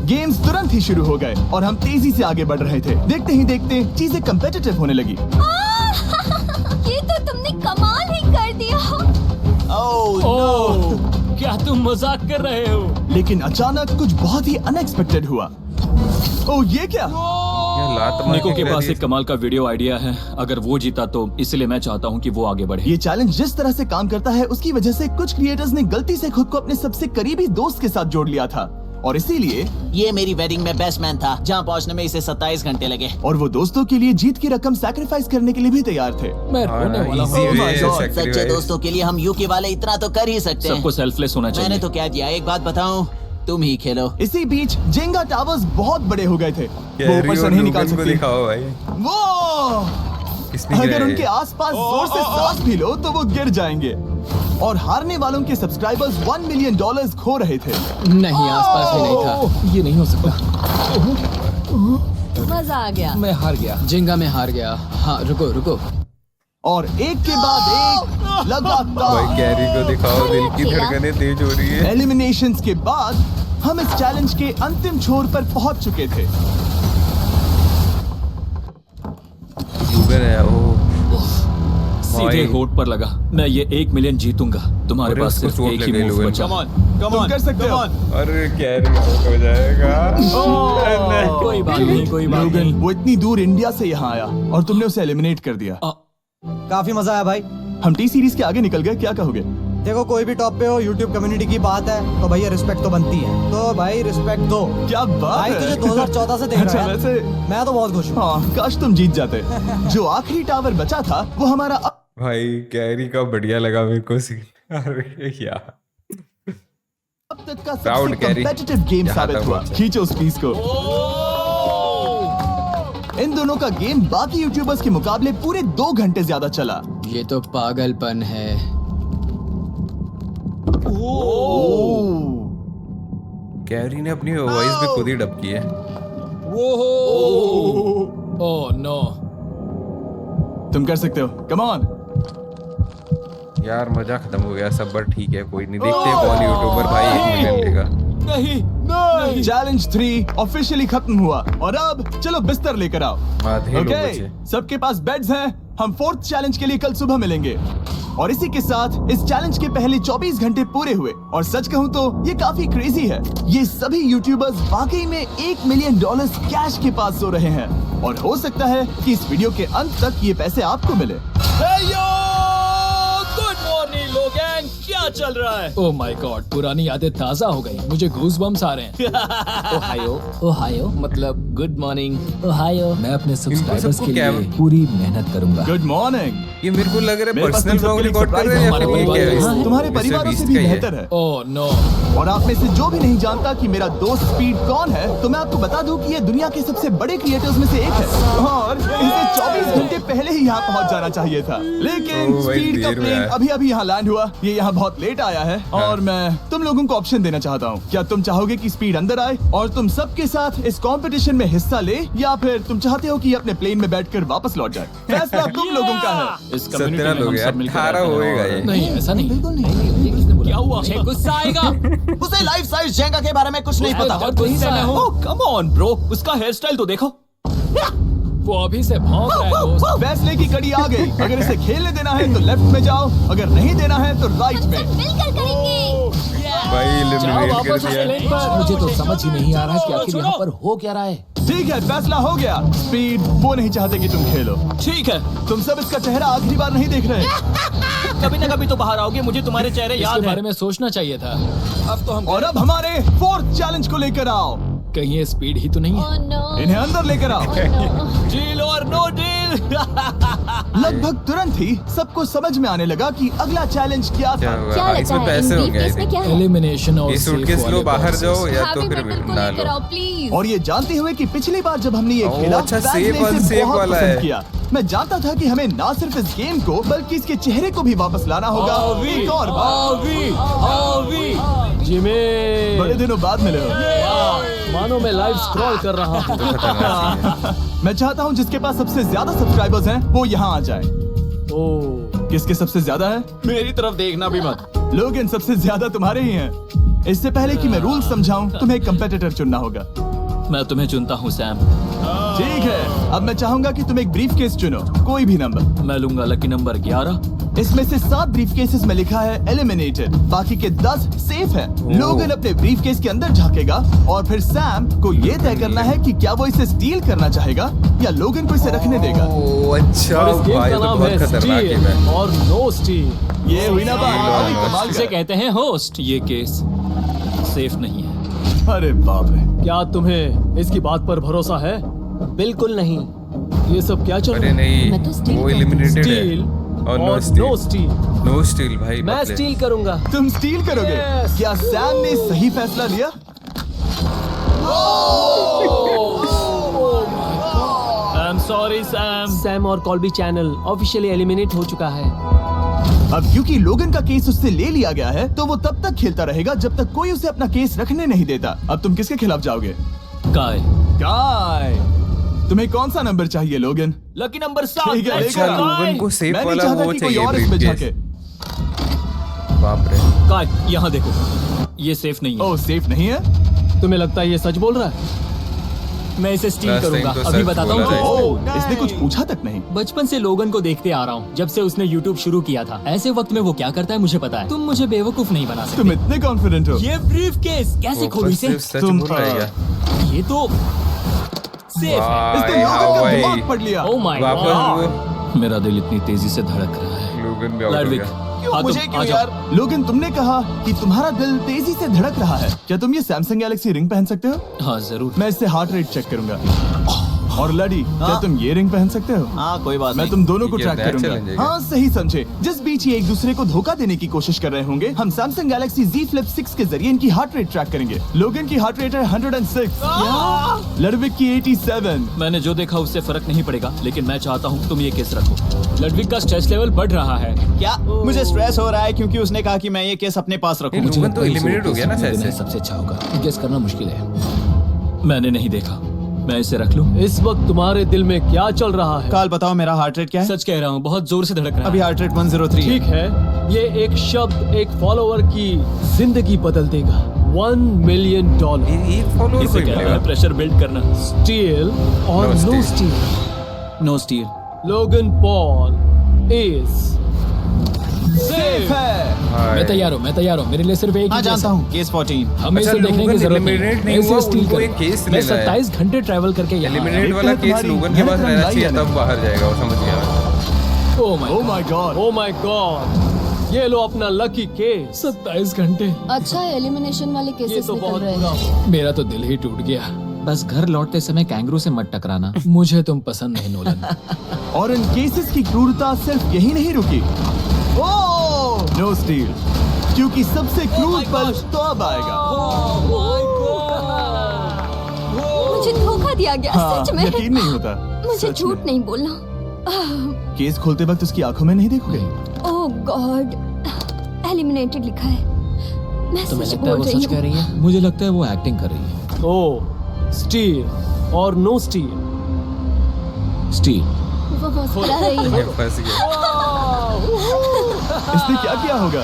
गेम्स तुरंत ही शुरू हो गए और हम तेजी से आगे बढ़ रहे थे। देखते ही देखते चीजें कम्पिटिटिव होने लगी।
ये तो तुमने कमाल ही कर दिया।
ओह, क्या तुम मजाक कर रहे हो?
लेकिन अचानक कुछ बहुत ही अनएक्सपेक्टेड हुआ। ओ ये क्या?
लात मार
निको के
गिरा
पास
दिया।
एक कमाल का वीडियो आइडिया है। अगर वो जीता तो इसलिए मैं चाहता हूँ कि वो आगे बढ़े।
ये चैलेंज जिस तरह से काम करता है उसकी वजह से कुछ क्रिएटर्स ने गलती से खुद को अपने सबसे करीबी दोस्त के साथ जोड़ लिया था और इसीलिए
ये मेरी वेडिंग में बेस्ट मैन था जहाँ पहुँचने में इसे 27 घंटे लगे।
और वो दोस्तों के लिए जीत की रकम सैक्रिफाइस करने के लिए भी तैयार थे।
मैं रोने वाला हूँ।
easy
Oh my
way
God,
sacrifice।
सच्चे दोस्तों के लिए हम यूके वाले इतना तो कर ही सकते
सबको
हैं।
सेल्फलेस होना
मैंने
चाहिए।
तो क्या दिया, एक बात बताऊं, तुम ही खेलो।
इसी बीच जेंगा टावर्स बहुत बड़े हो गए थे, वो
कैरी
ऊपर से
और
नहीं निकाल
लोगन को
सकते।
दिखाओ भाई।
वो
किसने
अगर
गिराया
उनके
ये?
आसपास जोर से सांस भी लो तो वो गिर जाएंगे। और हारने वालों के सब्सक्राइबर्स $1 मिलियन खो रहे थे।
नहीं, आसपास भी नहीं था।
ये नहीं हो सकता।
मजा आ गया।
मैं हार गया।
जिंगा में हार गया। हाँ, रुको रुको।
और एक के बाद एक
भाई
लगातार
कैरी को दिखाओ, दिल की धड़कनें तेज हो रही है।
एलिमिनेशंस के बाद हम इस चैलेंज के अंतिम छोर पर पहुंच चुके थे।
यूबर है वो।
सीधे
भाई।
होठ पर लगा। मैं ये 1 मिलियन जीतूंगा। तुम्हारे
अरे
पास
उसको
सिर्फ
चोट
एक ही
लग गई
मूव
लोगन
बचा।
तुम कर सकते हो।
अरे कैरी आउट हो जाएगा।
कोई बात नहीं, कोई बात
लोगन,
नहीं।
वो इतनी दूर इंडिया से यहाँ आया और तुमने उसे एलिमिनेट कर दिया।
काफी मजा आया भाई।
हम टी सीरीज के आगे निकल गए, क्या कहोगे?
देखो कोई भी टॉप पे हो, यूट्यूब कम्युनिटी की बात है तो भैया रिस्पेक्ट तो बनती है, तो भाई रिस्पेक्ट दो।
क्या बात
भाई
है?
तुझे 2014 से देख
अच्छा,
रहा है।
वैसे
मैं तो बहुत खुश हूँ।
हाँ, काश तुम जीत जाते। जो आखिरी टावर बचा था वो हमारा
भाई कैरी का बढ़िया लगा मेरे को सीन। अरे यार
अब तक का
Proud
सबसे
Gary।
कॉम्पिटिटिव गेम
यहाँ
साबित
तक
हुआ।
पहुंचे।
खींचो उस पीस को। इन दोनों का गेम बाकी यूट्यूबर्स के मुकाबले पूरे 2 घंटे ज्यादा चला।
ये तो पागलपन है।
कैरी ने अपनी वॉइस भी खुद ही डब की है।
Oh no.
तुम कर सकते हो, कम ऑन।
यार मजा खत्म हो गया सब, बट ठीक है कोई नहीं, देखते हैं कौन यूट्यूबर भाई 1 मिलियन लेगा।
नहीं। चैलेंज 3 ऑफिशियली खत्म हुआ और अब चलो बिस्तर लेकर आओ।
आधे लोग
ओके,
बचे।
सबके पास बेड्स हैं। हम 4th चैलेंज के लिए कल सुबह मिलेंगे। और इसी के साथ इस चैलेंज के पहले 24 घंटे पूरे हुए और सच कहूं तो ये काफी क्रेजी है। ये सभी यूट्यूबर्स वाकई में $1 मिलियन कैश के पास सो रहे हैं और हो सकता है कि इस वीडियो के अंत तक ये पैसे आपको मिले।
गुड मॉर्निंग लोग, क्या चल रहा है?
ओह माय गॉड, पुरानी यादें ताजा हो गई। मुझे गूज़बम्स आ रहे हैं।
ओहायो। ओहायो मतलब गुड मॉर्निंग। ओहायो।
मैं अपने सब्सक्राइबर्स
सबको
के
क्या-
लिए पूरी मेहनत करूंगा।
Good morning.
ये मेरे को लग रहा है
मेरे पास
पर्सनल
तुम
ब्लॉग
सबके लिए
रिकॉर्ड कर
surprise
रहे हैं या
हमारे
फिर ये
परिवार
क्या है?
में
तुम्हारे
Mr.
परिवारों से
Beast
भी
का ही है।
बेहतर है।
Oh no.
और आप में से जो भी नहीं जानता कि मेरा दोस्त स्पीड कौन है, तो मैं आपको बता दूं कि ये दुनिया के सबसे बड़े क्रिएटर्स में से एक है और इसे 24 घंटे पहले ही यहाँ पहुँच जाना चाहिए था। लेकिन
ओ भाई,
स्पीड का
देर में
प्लेन
आया।
अभी अभी यहाँ लैंड हुआ। ये यहाँ बहुत लेट आया है और मैं तुम लोगों को ऑप्शन देना चाहता हूँ। क्या तुम चाहोगे कि स्पीड अंदर आए और तुम सबके साथ इस कंपटीशन में हिस्सा ले, या फिर तुम चाहते हो कि ये अपने प्लेन में बैठकर वापस लौट जाए? फैसला तुम लोगों का है।
इस कम्युनिटी
17
में
लोग
हम
हैं,
सब मिलकर
18
रहते हैं
होएगा
और-
ये।
नहीं, ऐसा नहीं।
बिल्कुल नहीं।
क्या हुआ?
मुझे गुस्सा आएगा।
उसे लाइफ साइज जेंगा के बारे में कुछ नहीं पता।
बहुत गुस्सा है।
ओह कम ऑन ब्रो, उसका हेयर स्टाइल तो देखो।
वो अभी से भौंक रहा है दोस्त।
फैसले की कड़ी आ गई। अगर इसे खेलने देना है तो लेफ्ट में जाओ, अगर नहीं देना है तो राइट में।
मिलकर करेंगे।
भाई
जाओ
एलिमिनेट कर
वापस उस
दिया।
लेन पर। मुझे तो समझ ही नहीं आ रहा कि आखिर यहाँ पर
हो क्या रहा है?
ठीक है, फैसला हो गया। स्पीड वो नहीं चाहते कि तुम खेलो।
ठीक है,
तुम सब इसका चेहरा आखिरी बार नहीं देख रहे।
कभी ना कभी तो बाहर आओगे, मुझे तुम्हारे चेहरे
इसके
याद है।
बारे में सोचना चाहिए था। अब तो हम
और अब हमारे 4th चैलेंज को लेकर आओ।
कहीं ये स्पीड ही तो नहीं है।
Oh no.
इन्हें अंदर लेकर आओ।
Oh no.
डील और नो डील।
लगभग तुरंत ही सबको समझ में आने लगा कि अगला चैलेंज क्या
क्या
था।
हुआ?
क्या
हाँ,
लगता
इसमें
है
पैसे
इन
होंगे।
ब्रीफकेस में क्या है?
एलिमिनेशन और
ये
सेफ
सूटकेस लो,
वाले
बाहर
boxes।
जाओ या तो
हैवी
फिर
बटन को
ना
लेकर
लो।
आओ प्लीज।
और ये जानते हुए कि पिछली बार जब हमने ये
ओह,
खेला,
अच्छा,
फैंस
सेब
ने
वाला-
इसे
सेब
बहुत
वाला
पसंद
है।
किया। मैं जानता था कि हमें ना सिर्फ इस गेम को बल्कि इसके चेहरे को भी वापस लाना होगा। एक और बार।
जिमी,
बड़े दिनों बाद मिले हो।
मानो मैं लाइव स्क्रॉल कर रहा हूँ।
मैं चाहता हूँ जिसके पास सबसे ज्यादा सब्सक्राइबर्स हैं वो यहाँ आ जाए।
ओह,
किसके सबसे ज्यादा है?
मेरी तरफ देखना भी मत।
लोगन सबसे ज्यादा तुम्हारे ही हैं। इससे पहले कि मैं रूल समझाऊं, तुम्हें एक कंपेटिटर चुनना होगा।
मैं तुम्हें चुनता हूँ सैम।
ठीक है, अब मैं चाहूंगा कि तुम एक ब्रीफकेस चुनो, कोई भी नंबर।
मैं लूंगा लकी नंबर 11।
इसमें से 7 ब्रीफकेसेस में लिखा है एलिमिनेटेड, बाकी के 10 सेफ हैं। लोगन अपने ब्रीफकेस के अंदर झांकेगा और फिर सैम को ये तय करना है कि क्या वो इसे स्टील करना चाहेगा या लोगन को इसे रखने देगा।
अच्छा
और इस गेम
भाई,
का
तो
नाम
बहुत
है
खतरनाक गेम है।
स्टील और नो स्टील।
ये हुई ना बात, कमाल
इसे
का।
कहते हैं होस्ट। ये केस सेफ नहीं है।
अरे बाप रे।
क्या तुम्हें इसकी बात पर भरोसा है?
बिल्कुल नहीं।
ये सब क्या चल
अरे
रहा है?
नहीं,
मैं तो स्टील
वो
करता हूँ।
एलिमिनेटेड है
स्टील
और
और नो स्टील।
नो स्टील भाई।
मैं
मतलब।
स्टील करूंगा।
तुम स्टील करोगे?
Yes.
क्या सैम ने सही फैसला लिया?
I am sorry Sam.
Sam और कॉल्बी चैनल ऑफिशियली एलिमिनेट हो चुका है।
अब क्योंकि लोगन का केस उससे ले लिया गया है तो वो तब तक खेलता रहेगा जब तक कोई उसे अपना केस रखने नहीं देता। अब तुम किसके खिलाफ जाओगे?
काय।
काय। तुम्हें कौन सा नंबर चाहिए लोगन?
Lucky number 7।
ठीक है,
अच्छा
लेकर आओ।
लोगन को सेफ
मैं नहीं
वाला
चाहता
वो
कि कोई
चाहिए
और इस पे
briefcase।
झांके।
बाप रे।
काय, यहाँ देखो। ये सेफ नहीं है।
ओह, सेफ नहीं है?
तुम्हें लगता है ये सच बोल रहा है?
मैं इसे स्टील
Last time
करूंगा।
तो
अभी
सच
बताता
बोला था
हूँ।
ओह, इसने कुछ पूछा तक नहीं।
बचपन से लोगन को देखते आ रहा हूँ, जब से उसने YouTube शुरू किया था। ऐसे वक्त में वो क्या करता है मुझे पता है। तुम मुझे बेवकूफ नहीं बना
तुम
सकते।
इतने कॉन्फिडेंट हो?
ये ब्रीफकेस कैसे
वो
खोलूं इसे?
सच
तुम,
बोल रहा है क्या?
ये तो सेफ है।
इसने
वाह,
लोगन का
भाई।
दिमाग पढ़ लिया।
Oh my
वापस
God।
वो
मेरा दिल इतनी तेजी से धड़क रहा है।
लोगन भी आउट हो
लाडविक,
गया।
हाँ,
मुझे
तुम
क्यों
आ जाओ।
यार? लोगन, तुमने कहा कि तुम्हारा दिल तेजी से धड़क रहा है। क्या तुम ये सैमसंग गैलेक्सी रिंग पहन सकते हो?
हाँ जरूर।
मैं इससे हार्ट रेट चेक करूंगा। और लड़ी, क्या तुम ये रिंग पहन सकते हो?
हाँ कोई बात
मैं
नहीं।
तुम दोनों को
ये
ट्रैक
नया challenge है
करूंगा।
क्या?
हाँ सही समझे। जिस बीच ये एक दूसरे को धोखा देने की कोशिश कर रहे होंगे, हम सैमसंग गैलेक्सी Z Flip 6 के जरिए इनकी हार्ट रेट ट्रैक करेंगे। लोगन की हार्ट रेट है 106, लडविक की 87।
मैंने जो देखा उससे फर्क नहीं पड़ेगा, लेकिन मैं चाहता हूँ तुम ये केस रखो। लडविक का स्ट्रेस लेवल बढ़ रहा है।
क्या मुझे स्ट्रेस हो रहा है क्योंकि उसने कहा कि मैं ये केस अपने पास रखूं?
नहीं, लोगन तो एलिमिनेट हो गया ना शायद से।
सबसे अच्छा होगा। गेस करना मुश्किल है।
मैंने नहीं देखा। मैं इसे रख लूं?
इस वक्त तुम्हारे दिल में क्या चल रहा है?
काल बताओ मेरा हार्ट रेट क्या है?
सच कह रहा हूँ, बहुत जोर से धड़क रहा है।
अभी हार्ट रेट 103
ठीक है, ये एक शब्द एक फॉलोवर की जिंदगी बदल देगा। $1 मिलियन।
एक फॉलोअर
इसे
कोई
कहते
मिलेगा।
हैं प्रेशर बिल्ड करना।
स्टील और
No
no
steel।
Steal.
No steal.
Logan Paul is
safe है।
मैं तैयार हूँ। मेरे लिए सिर्फ एक
हाँ
ही
जानता
केस है।
हूँ, केस 14।
हमें
अच्छा,
इसे देखने की
लोगन
जरूरत नहीं
eliminate
है।
नहीं
मैं इसे
हुआ,
स्टील
उनको एक
करूंगा।
केस
मैं
लेना है।
27 घंटे ट्रैवल करके यहाँ आया।
एलिमिनेट वाला
देखते
केस
हैं
लोगन के पास
तुम्हारी
रहना चाहिए,
मेहनत
तब बाहर जाएगा वो, समझ गया।
Oh my God।
Oh my God, ये लो अपना लकी केस। 27 घंटे।
अच्छा एलिमिनेशन वाले
ये
केसेस
तो
निकल
बहुत
रहे
बुरा
हैं।
हुआ। मेरा तो दिल ही टूट गया।
बस घर लौटते समय कैंगरू से मत टकराना।
मुझे तुम पसंद नहीं नोलन।
और इन केसेस की क्रूरता सिर्फ यही नहीं रुकी। ओह, नो स्टील, क्योंकि सबसे क्रूर पल तो अब आएगा।
मुझे धोखा दिया गया,
हाँ,
सच में।
यकीन नहीं होता।
मुझे
सच
झूठ
में।
नहीं बोलना।
केस खोलते वक्त उसकी आंखों में नहीं देखोगे?
ओह गॉड, एलिमिनेटेड लिखा है। मैं
तुम्हें
सच
लगता है
बोल
वो
रही
सच कह
हूँ।
रही है? मुझे लगता है वो एक्टिंग कर रही है।
ओह, स्टील और नो स्टील।
स्टील।
वो मुस्कुरा रही है।
फंस गया।
इसने क्या किया होगा?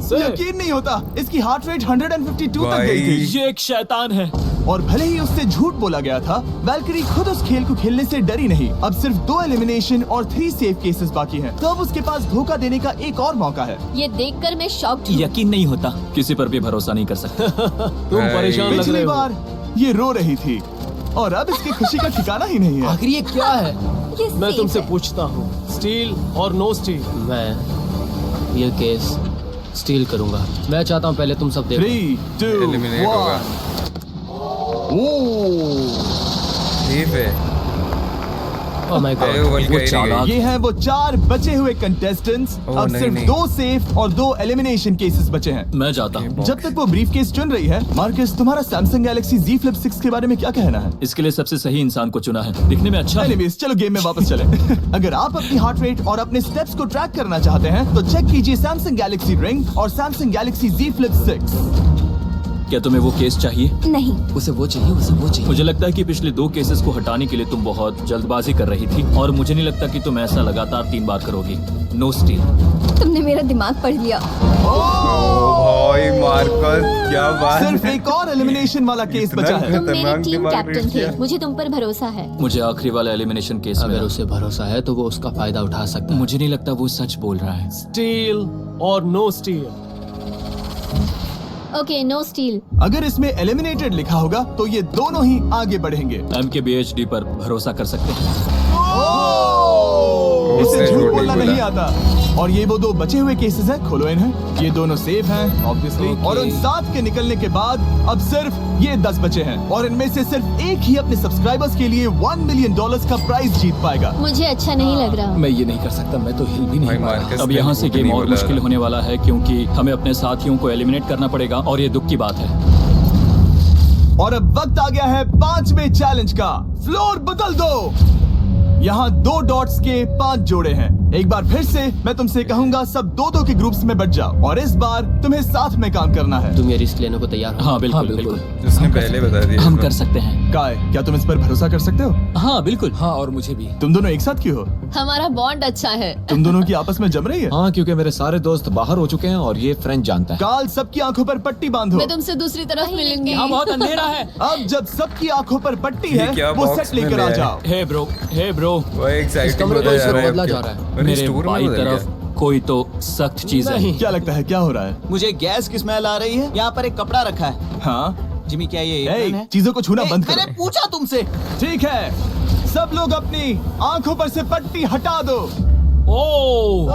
से-
यकीन नहीं होता, इसकी हार्ट रेट 152 तक गई थी।
ये एक शैतान है।
और भले ही उससे झूठ बोला गया था, वैल्करी खुद उस खेल को खेलने से डरी नहीं। अब सिर्फ 2 एलिमिनेशन और 3 सेफ केसेस बाकी हैं। तो अब उसके पास धोखा देने का एक और मौका है।
ये देखकर मैं शॉक्ड हूँ।
यकीन नहीं होता, किसी पर भी भरोसा नहीं कर सकते।
तुम
भाई।
परेशान लग रहे
पिछली
हो।
बार ये रो रही थी और अब इसकी खुशी का ठिकाना ही नहीं है।
आखिर ये क्या है?
ये
मैं
safe
तुमसे
है।
पूछता हूँ, स्टील और नो स्टील।
मैं ये केस स्टील करूंगा। मैं चाहता हूँ पहले तुम सब देखो।
3, 2,
एलिमिनेट होगा।
1।
सेफ है।
ओह माय
अरे,
गॉड,
वो
वो
क्या
चालाक।
ये हैं वो 4 बचे हुए कंटेस्टेंट्स।
ओह,
अब
नहीं,
सिर्फ
नहीं।
2 सेफ और 2 एलिमिनेशन केसेस बचे हैं।
मैं जाता हूँ।
जब तक वो ब्रीफकेस चुन रही है, मार्कस, तुम्हारा सैमसंग गैलेक्सी Z Flip 6 के बारे में क्या कहना है?
इसके लिए सबसे सही इंसान को चुना है। दिखने में अच्छा है।
एनीवेज, चलो गेम में वापस चलें। अगर आप अपनी हार्ट रेट और अपने स्टेप्स को ट्रैक करना चाहते हैं तो चेक कीजिए सैमसंग गैलेक्सी रिंग और सैमसंग गैलेक्सी Z Flip 6।
क्या तुम्हें वो केस चाहिए?
नहीं।
उसे वो चाहिए, उसे वो चाहिए।
मुझे लगता है कि पिछले 2 केसेस को हटाने के लिए तुम बहुत जल्दबाजी कर रही थी और मुझे नहीं लगता कि तुम ऐसा लगातार 3 बार करोगी। No steal.
तुमने मेरा दिमाग पढ़ लिया।
भाई मार्कस क्या बात
सिर्फ एक और एलिमिनेशन वाला केस बचा है।
तुम मेरे टीम कैप्टन थे, मुझे तुम पर भरोसा है।
मुझे आखिरी वाला एलिमिनेशन केस में
अगर उसे भरोसा है तो वो उसका फायदा उठा सकता है।
मुझे नहीं लगता वो सच बोल रहा है।
स्टील और no steal.
Okay, no steal.
अगर इसमें एलिमिनेटेड लिखा होगा तो ये दोनों ही आगे बढ़ेंगे।
MKBHD पर भरोसा कर सकते हैं।
इसे झूठ बोलना नहीं आता। और ये वो 2 बचे हुए केसेस हैं, खोलो इन्हें। ये दोनों सेफ हैं ऑब्वियसली। और उन 7 के निकलने के बाद अब सिर्फ ये 10 बचे हैं और इनमें से सिर्फ एक ही अपने सब्सक्राइबर्स के लिए $1 मिलियन का प्राइज जीत पाएगा।
मुझे अच्छा नहीं लग रहा।
मैं ये नहीं कर सकता, मैं तो हिल भी नहीं पा रहा।
मार्कस
अब
ने
यहाँ से
झूठ
गेम
नहीं
और
बोला।
मुश्किल होने वाला है क्योंकि हमें अपने साथियों को एलिमिनेट करना पड़ेगा और ये दुख की बात है।
और अब वक्त आ गया है 5वें चैलेंज का। फ्लोर बदल दो। यहाँ 2 डॉट्स के 5 जोड़े हैं। एक बार फिर से मैं तुमसे कहूंगा, सब 2-2 के ग्रुप्स में बट जाओ और इस बार तुम्हें साथ में काम करना है।
तुम ये रिस्क लेने को तैयार हो?
हाँ बिल्कुल बिल्कुल।
उसने पहले बता दिया।
हम कर सकते हैं।
काय, क्या तुम इस पर भरोसा कर सकते हो?
हाँ बिल्कुल। हाँ और मुझे भी।
तुम दोनों एक साथ क्यों हो?
हमारा बॉन्ड अच्छा है।
तुम दोनों की आपस में जम रही है?
हाँ, क्योंकि मेरे सारे दोस्त बाहर हो चुके हैं और ये फ्रेंड जानता है।
काल, सबकी आंखों पर पट्टी बांधो।
मैं तुमसे दूसरी तरफ मिलूंगी।
यहाँ बहुत अंधेरा है।
अब जब सबकी आंखों पर पट्टी
ये
है
क्या
वो
बॉक्स
सेट लेकर
में
आ
ले
जाओ।
हे ब्रो
वो एक्साइटिंग
कमरे को
होता
इस
जा रहा है
बदला
अब
जा
क्या?
रहा है।
अरे
मेरे
स्टोर में
बाई
बदल
तरफ
गया।
कोई तो सख्त चीज है।
क्या लगता है क्या हो रहा है?
मुझे गैस की स्मेल आ रही है। यहाँ पर एक कपड़ा रखा है।
हाँ
जिमी, क्या ये
ए,
एप्रन है?
चीजों को छूना बंद
मैंने
करो।
पूछा तुमसे।
ठीक है, सब लोग अपनी आंखों पर से पट्टी हटा दो।
ओह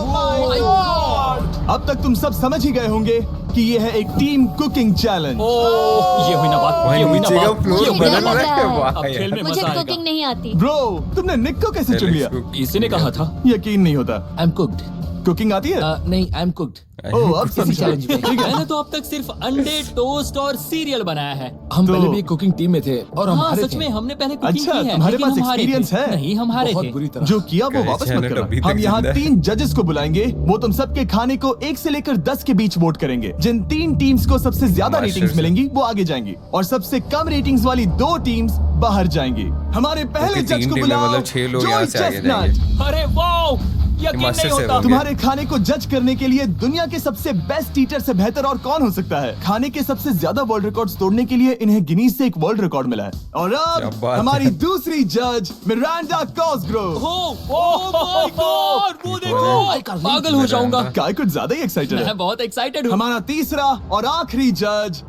my God! अब तक तुम सब समझ ही गए होंगे कि ये है एक टीम कुकिंग चैलेंज।
ओह, ये हुई ना बात।
भाई
ये हुई ना
नीचे का
बात।
फ्लोर
ये हुई
बदल
ना बात।
रहा है। वाह
अब खेल में
मुझे
मजा आएगा।
कुकिंग नहीं आती।
ब्रो, तुमने निक को कैसे चुन लिया?
इसी ने कहा था।
यकीन नहीं होता।
I am cooked.
कुकिंग आती है?
नहीं, आई एम कुक्ड।
ओह, अब समझा।
चैलेंज में।
ठीक है।
मैंने तो अब तक सिर्फ अंडे, टोस्ट और सीरियल बनाया है।
हम
तो-
पहले भी कुकिंग टीम में थे और हम
हाँ
हारे
सच
थे।
में हमने पहले कुकिंग
अच्छा,
की है।
तुम्हारे
लेकिन
पास
हम हारे थे।
experience है?
नहीं, हम हारे
बहुत
थे।
बुरी तरह।
जो किया वो
कैसे
वापस मत
चैनल अभी
करना।
तक
हम यहाँ
जिंदा है?
3 जजेस को बुलाएंगे। वो तुम सबके खाने को 1 से लेकर 10 के बीच वोट करेंगे। जिन 3 टीम्स को सबसे ज्यादा
मास्टर
रेटिंग्स
से।
मिलेंगी वो आगे जाएंगी और सबसे कम रेटिंग्स वाली 2 टीम्स बाहर जाएंगी। हमारे पहले
ओके,
जज
3
को
टीम में
बुलाओ।
मतलब 6 लोग
जॉय
यहाँ से आगे
चेस्टनट।
जाएंगे।
अरे वाओ, यकीन
मास्टर
नहीं
से
होता।
हो गया।
तुम्हारे खाने को जज करने के लिए दुनिया के सबसे बेस्ट टीचर से बेहतर और कौन हो सकता है? खाने के सबसे ज्यादा वर्ल्ड रिकॉर्ड्स तोड़ने के लिए इन्हें गिनीज से एक वर्ल्ड रिकॉर्ड मिला है। और
क्या
अब
बात
हमारी
है।
दूसरी जज मिरांडा कॉसग्रोव।
ओह माय गॉड, वो देखो, पागल हो जाऊंगा।
काय कुछ ज्यादा ही एक्साइटेड है।
मैं बहुत एक्साइटेड हूँ।
हमारा तीसरा और आखिरी जज,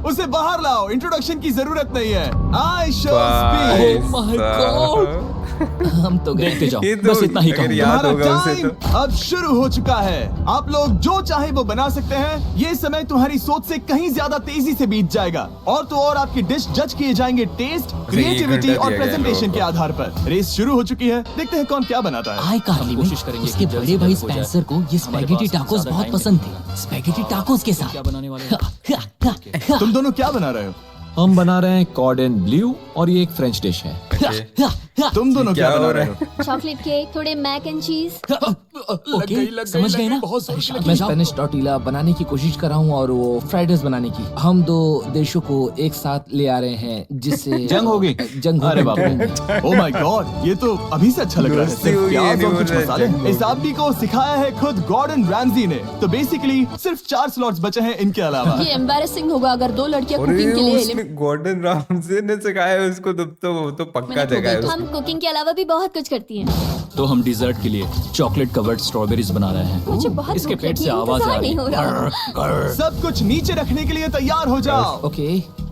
उसे बाहर लाओ। इंट्रोडक्शन की जरूरत नहीं है। आई शो
भाई
स्पीक।
Oh my
साहब।
हम तो गए।
देखते जाओ,
ये तो
बस इतना ही
अगर
कहूंगा।
याद
तुम्हारा
होगा उसे
टाइम
तो।
अब शुरू हो चुका है। आप लोग जो चाहे वो बना सकते हैं। ये समय तुम्हारी सोच से कहीं ज्यादा तेजी से बीत जाएगा। और तो और आपकी डिश जज किए जाएंगे टेस्ट, क्रिएटिविटी
घंटा
और
दिया गया
प्रेजेंटेशन
लोगों
के
को।
आधार पर। रेस शुरू हो चुकी है। देखते हैं कौन क्या बनाता है।
आई कार्ली में
कोशिश करेंगे
उसके
कि जल्द
बड़े
से
भाई
जल्द हो जाए।
स्पेंसर को ये
हमारे
स्पैगेटी
पास
टाकोस
ज्यादा
बहुत
टाइम
पसंद थे। स्पैगेटी टाकोस के
क्या
साथ।
बनाने वाले हैं?
तुम दोनों क्या बना रहे हो?
हम बना रहे हैं कॉर्डन ब्लू और ये एक फ्रेंच डिश है।
तुम दोनों क्या
क्या
बना
हो
रहे
रहा
हो?
चॉकलेट केक, थोड़े मैक एंड चीज।
ओके, समझ गए ना? मैं स्पेनिश टॉर्टिला बनाने की कोशिश कर रहा हूँ और वो फ्राइड राइस बनाने की। हम 2 देशों को एक साथ ले आ रहे हैं जिससे
जंग होगी।
जंग
अरे बाप रे।
ओह माय गॉड, ये तो अभी से अच्छा लग रहा है।
दोस्ती
सिर्फ
होगी,
प्याज
ये
और
नहीं
कुछ
बोल रहे
मसाले।
जंग
इस आदमी को सिखाया है खुद गॉर्डन रैमजी ने। तो बेसिकली सिर्फ 4 स्लॉट्स बचे हैं इनके अलावा।
ये एम्बैरेसिंग होगा अगर 2 लड़कियां कुकिंग के
अरे
लिए
उसने गॉर्डन रामसे ने सिखाया है उसको, तो वो तो पक्का जगह है
हम कुकिंग के अलावा भी बहुत कुछ करती हैं।
तो हम डिजर्ट के लिए चॉकलेट कवर्ड स्ट्रॉबेरीज बना रहे हैं।
मुझे बहुत
इसके
भूख
पेट
लगी
से
है,
आवाज आ
इंतजार
रही
नहीं हो रहा।
है।
सब कुछ नीचे रखने के लिए तैयार हो जाओ।
Okay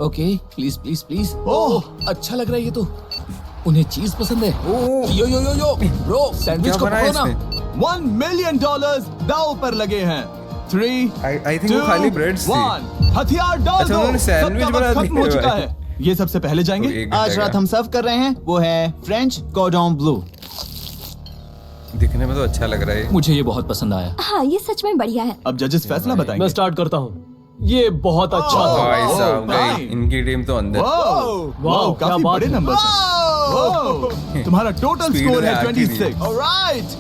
okay, please please please.
Oh,
अच्छा लग रहा है ये तो। उन्हें चीज पसंद है। यो यो यो यो ब्रो, सैंडविच
क्या
को
बनाया
पकड़ो ना।
इसने?
$1 मिलियन दाव पर लगे हैं। 3,
I think वो खाली breads थी।
1, हथियार डाल
अच्छा,
दो।
उन्होंने सैंडविच
सबका
बना
वक्त खत्म हो
दिया
चुका
है।
है। ये सबसे पहले जाएंगे।
एक
आज
घंटे
रात
का।
हम सर्व कर रहे हैं वो है फ्रेंच कॉर्डन ब्लू।
दिखने में तो अच्छा लग रहा है।
मुझे ये बहुत पसंद आया।
हाँ, ये सच में बढ़िया है।
अब जजेस फैसला बताएंगे।
मैं स्टार्ट करता हूँ। ये बहुत अच्छा था।
भाई साहब,
भाई।
भाई इनकी टीम तो अंदर।
वाओ,
क्या
काफी
बात
बड़े
है।
नंबर्स हैं। वाओ, तुम्हारा टोटल
Speed
स्कोर
में
है
आती नहीं
26। ऑलराइट,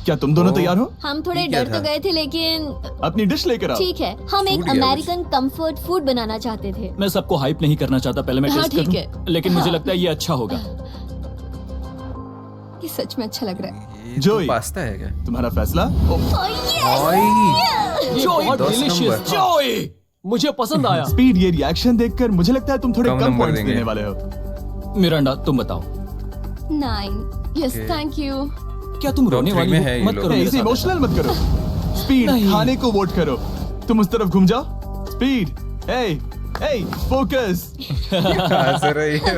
क्या तुम दोनों तैयार हो?
हम थोड़े डर तो गए थे लेकिन
अपनी डिश लेकर आओ।
ठीक है, हम एक अमेरिकन कंफर्ट फूड बनाना चाहते थे।
मैं सबको हाइप नहीं करना चाहता, पहले मैं टेस्ट
ठीक
करूं,
है।
लेकिन मुझे लगता है ये अच्छा होगा।
ये सच में अच्छा लग रहा है।
जोई,
पास्ता है क्या?
तुम्हारा फैसला?
जोई, डिलीशियस जोई, मुझे पसंद आया।
स्पीड, ये रिएक्शन देखकर मुझे लगता है तुम थोड़े
कम
कम
नंबर
पॉइंट्स
देंगे।
देने वाले हो।
मिरांडा, तुम बताओ।
9। Yes, thank you.
क्या तुम रोने
Top 3
वाली
में
हो?
है ये
मत
लोग।
करो मेरे
इसे
साथ
इमोशनल मत करो। स्पीड, खाने को वोट करो। तुम उस तरफ घूम जाओ। स्पीड, ए फोकस।
हंस रही है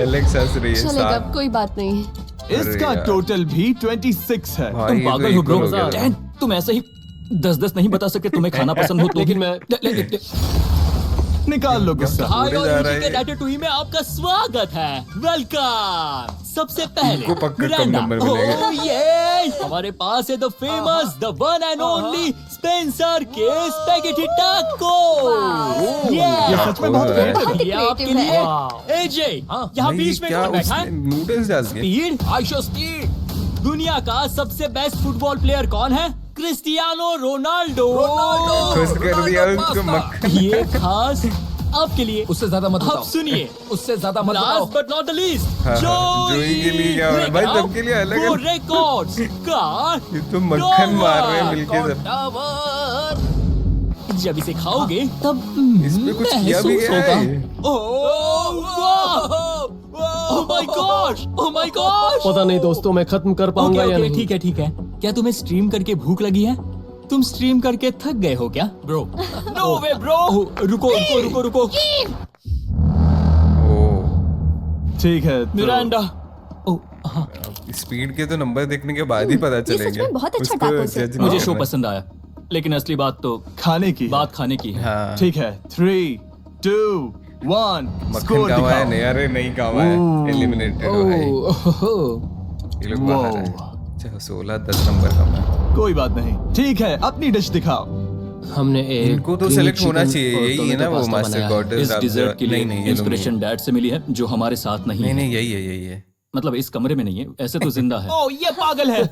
एलेक्स, हंस रही है
चलेगा,
साथ।
कोई बात नहीं।
इसका
यार।
टोटल भी 26 है।
भाई,
तुम
ये तो
पागल हो
equal
ब्रो।
हो गया।
डैन, तुम ऐसे ही 10-10 नहीं बता सकते तुम्हें खाना पसंद हो तो।
लेकिन मैं
निकाल लो गुस्सा।
हाय
उड़े
और
जा रहा
के
है।
रैटेटुई में आपका स्वागत है। वेलकम। सबसे पहले
इनको पक्का कम
मिरांडा।
नंबर मिलेंगे।
ओह ये हमारे पास है the famous, the one and only Spencer के स्पैगेटी टाको।
ये सच में बहुत creative है।
ये आपके
creative
लिए एजे यहाँ
भाई,
बीच में
क्या
कौन बैठा
उसने
है?
नूडल्स डाल दिए?
Speed, IShowSpeed. दुनिया का सबसे बेस्ट फुटबॉल प्लेयर कौन है? Cristiano Ronaldo.
खुश कर दिया उसको मक्खन।
ये खास आपके लिए।
उससे ज्यादा मत
अब
बताओ।
सुनिए,
उससे ज्यादा मत बताओ।
Last but not the least,
हाँ, जोई के लिए क्या हो रहा है? भाई, सबके लिए अलग है।
वो रिकॉर्ड्स का
ये तो मक्खन मार रहे हैं मिलके सब।
जब इसे खाओगे तब
इसमें कुछ किया भी
महसूस
गया
होगा।
है।
Oh my gosh, oh my gosh.
पता नहीं दोस्तों, मैं खत्म कर पाऊंगा या नहीं।
ठीक है ठीक है। क्या तुम्हें स्ट्रीम करके भूख लगी है? तुम स्ट्रीम करके थक गए हो क्या?
Bro,
no way bro. रुको रुको रुको रुको।
ठीक है तो
मिरांडा। ओह हाँ,
स्पीड के तो नंबर देखने के बाद ही पता
ये सच
चलेंगे।
में बहुत अच्छा
उसको
tacos है।
judge नहीं
मुझे शो
करना।
पसंद आया, लेकिन असली बात तो
खाने की।
बात खाने की है।
हाँ,
ठीक है, 3, 2, 1
मक्खन
स्कोर
कावा है
दिखाओ।
नहीं, अरे नहीं कावा है, एलिमिनेटेड हो भाई। ये लोग बाहर है। अच्छा, 16-10 नंबर कम है।
कोई बात नहीं। ठीक है, अपनी डिश दिखाओ।
हमने एक
इनको तो
grilled
select होना
chicken
चाहिए,
और
यही है ना
tomato
वो
pasta
master
बनाया है।
god।
इस डिजर्ट के लिए
नहीं, ये लोग
इंस्पिरेशन डैड से मिली है, जो हमारे साथ नहीं
नहीं
है।
नहीं, यही है।
मतलब इस कमरे में नहीं है, ऐसे तो जिंदा है। ओह ये पागल है।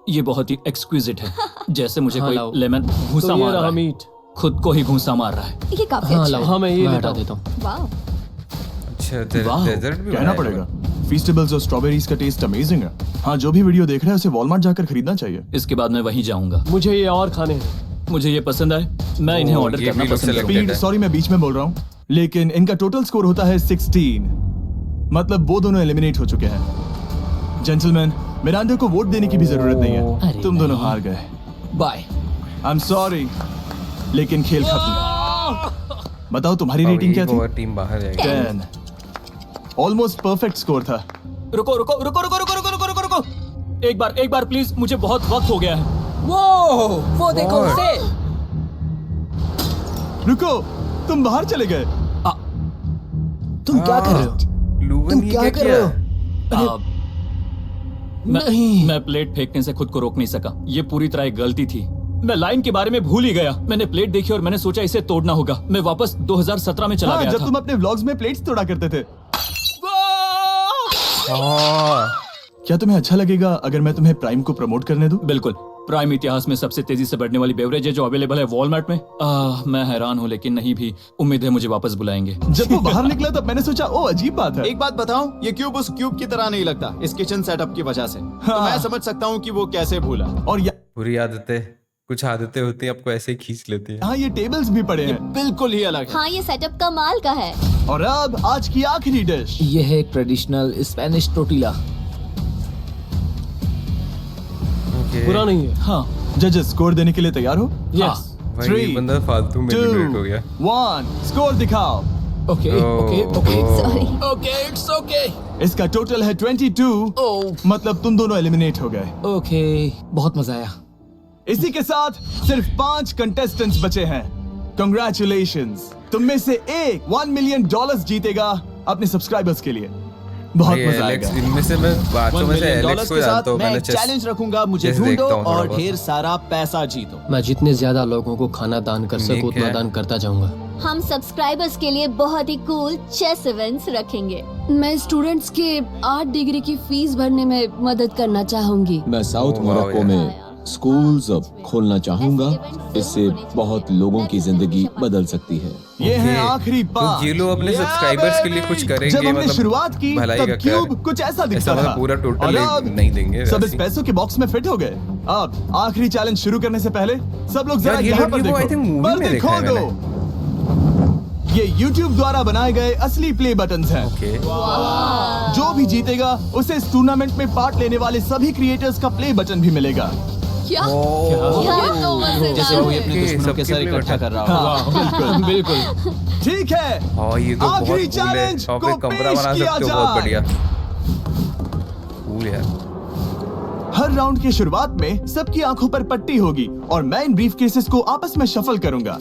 ये बहुत ही एक्सक्विजिट है, जैसे मुझे
हाँ,
कोई
लाओ।
लेमन भूसा
तो ये
मार रहा
रहा
है।
मीट।
खुद को ही भूसा मार रहा है।
ये काफी
हाँ
अच्छा
लाओ,
है।
हाँ मैं ये
मैं
हटा
हटा
देता हूँ।
वाह।
अच्छा,
वाह,
डेजर्ट भी
कहना
बनाया
पड़ेगा, फीस्टेबल्स और स्ट्रॉबेरीज का टेस्ट अमेजिंग है। हाँ, जो भी वीडियो देख रहा है उसे वॉलमार्ट जाकर खरीदना चाहिए।
इसके बाद मैं वहीं जाऊंगा।
मुझे ये और खाने हैं।
मुझे ये पसंद आए, मैं इन्हें
ओह,
ऑर्डर
ये
करना
भी लोग
पसंद
select
करूंगा।
स्पीड, सॉरी मैं बीच में बोल रहा हूँ, लेकिन इनका टोटल स्कोर होता है 16। मतलब वो दोनों एलिमिनेट हो चुके हैं। जेंटलमैन, मिरांडा को वोट देने की भी जरूरत नहीं है।
अरे
तुम दोनों
नहीं।
हार गए।
बाय।
आई एम सॉरी, लेकिन खेल खत्म। बताओ तुम्हारी रेटिंग क्या थी?
टीम बाहर जाएगी।
10। ऑलमोस्ट परफेक्ट स्कोर था।
रुको रुको रुको रुको रुको रुको रुको रुको रुको। एक बार प्लीज, मुझे बहुत वक्त हो गया है।
वो देखो उसे।
रुको, तुम बाहर चले गए।
तुम क्या कर रहे हो?
तुम
क्या कर रहे हो?
मैं प्लेट फेंकने से खुद को रोक नहीं सका। ये पूरी तरह एक गलती थी। मैं लाइन के बारे में भूल ही गया। मैंने प्लेट देखी और मैंने सोचा इसे तोड़ना होगा। मैं वापस 2017 में चला
हाँ,
गया
जब
था।
तुम अपने व्लॉग्स में प्लेट्स तोड़ा करते थे। क्या तुम्हें अच्छा लगेगा अगर मैं तुम्हें प्राइम को प्रमोट करने दूं?
बिल्कुल। प्राइम इतिहास में सबसे तेजी से बढ़ने वाली बेवरेज है जो अवेलेबल है वॉलमार्ट में। मैं हैरान हूँ, लेकिन नहीं भी उम्मीद है मुझे वापस बुलाएंगे।
जब वो बाहर निकला तब मैंने सोचा ओ अजीब बात है।
एक बात बताऊं, ये क्यूब उस क्यूब की तरह नहीं लगता इस किचन सेटअप की वजह से। तो
हाँ।
मैं समझ सकता हूँ कि वो कैसे भूला।
और
बुरी आदतें, कुछ आदतें होती हैं आपको ऐसे ही खींच लेती हैं।
हाँ, ये टेबल्स भी पड़े
ये
हैं।
बिल्कुल ही अलग है।
हाँ, ये सेटअप कमाल का है।
और अब आज की आखिरी डिश।
ये है एक ट्रेडिशनल स्पेनिश टोटीला।
बुरा नहीं है।
हाँ
जजेस, स्कोर देने के लिए तैयार हो?
यस।
भाई, ये
3,
बंदा फालतू में
2,
एलिमिनेट हो गया।
1 स्कोर दिखाओ।
Okay okay okay
sorry.
Okay, it's okay.
इसका टोटल है 22।
ओह
मतलब तुम दोनों एलिमिनेट हो गए।
ओके, बहुत मजा आया।
इसी के साथ सिर्फ 5 कंटेस्टेंट्स बचे हैं। कंग्रेचुलेशंस, तुम में से एक $1 मिलियन जीतेगा अपने सब्सक्राइबर्स के लिए। बहुत
भाई,
मजा
एलेक्स,
आएगा।
इनमें से मैं बातों में से
$1
एलेक्स को
के
जानता
साथ
हूँ।
मैं
मैंने
एक चैलेंज रखूंगा, मुझे
चेस
ढूंढो
देखता हूँ थोड़ा
और
बहुत।
ढेर सारा पैसा जीतो।
मैं जितने ज्यादा लोगों को खाना दान कर
ये
सकूं उतना
क्या?
दान करता जाऊंगा।
हम सब्सक्राइबर्स के लिए बहुत ही कूल चेस इवेंट्स रखेंगे।
मैं स्टूडेंट्स के 8 डिग्री की फीस भरने में मदद करना चाहूंगी।
मैं साउथ मोरक्को में स्कूल्स अब खोलना चाहूंगा। इससे बहुत लोगों की जिंदगी बदल सकती है।
ये है आखिरी
तो
पाँच।
ये लोग अपने सब्सक्राइबर्स के लिए कुछ करेंगे।
जब हमने
मतलब
शुरुआत की
भलाई
तब
का क्या है?
क्यूब कुछ ऐसा दिखता
मतलब
था।
पूरा
और
टोटल
अब
नहीं देंगे
सब इस
वैसे।
पैसों के बॉक्स में फिट हो गए। अब आखिरी चैलेंज शुरू करने से पहले सब लोग जरा
यार, ये
यहाँ पर
लड़की को I think
देखो।
movie में
पर्दे
देखा है
खोल दो। ये YouTube द्वारा बनाए गए असली प्ले बटन्स हैं।
ओके।
जो भी जीतेगा उसे इस टूर्नामेंट में पार्ट लेने वाले सभी क्रिएटर्स का प्ले बटन भी मिलेगा।
क्या?
जैसे कोई अपने दुश्मनों के साथ इकट्ठा कर रहा हो।
हाँ,
बिल्कुल।
ठीक है,
हाँ, ये तो बहुत
आखिरी
cool है।
चैलेंज
आप
को
एक कमरा
पेश
बना
किया
सकते हो, बहुत
जाए।
बढ़िया। कूल यार।
हर राउंड की शुरुआत में सबकी आंखों पर पट्टी होगी और मैं इन ब्रीफ केसेस को आपस में शफल करूंगा।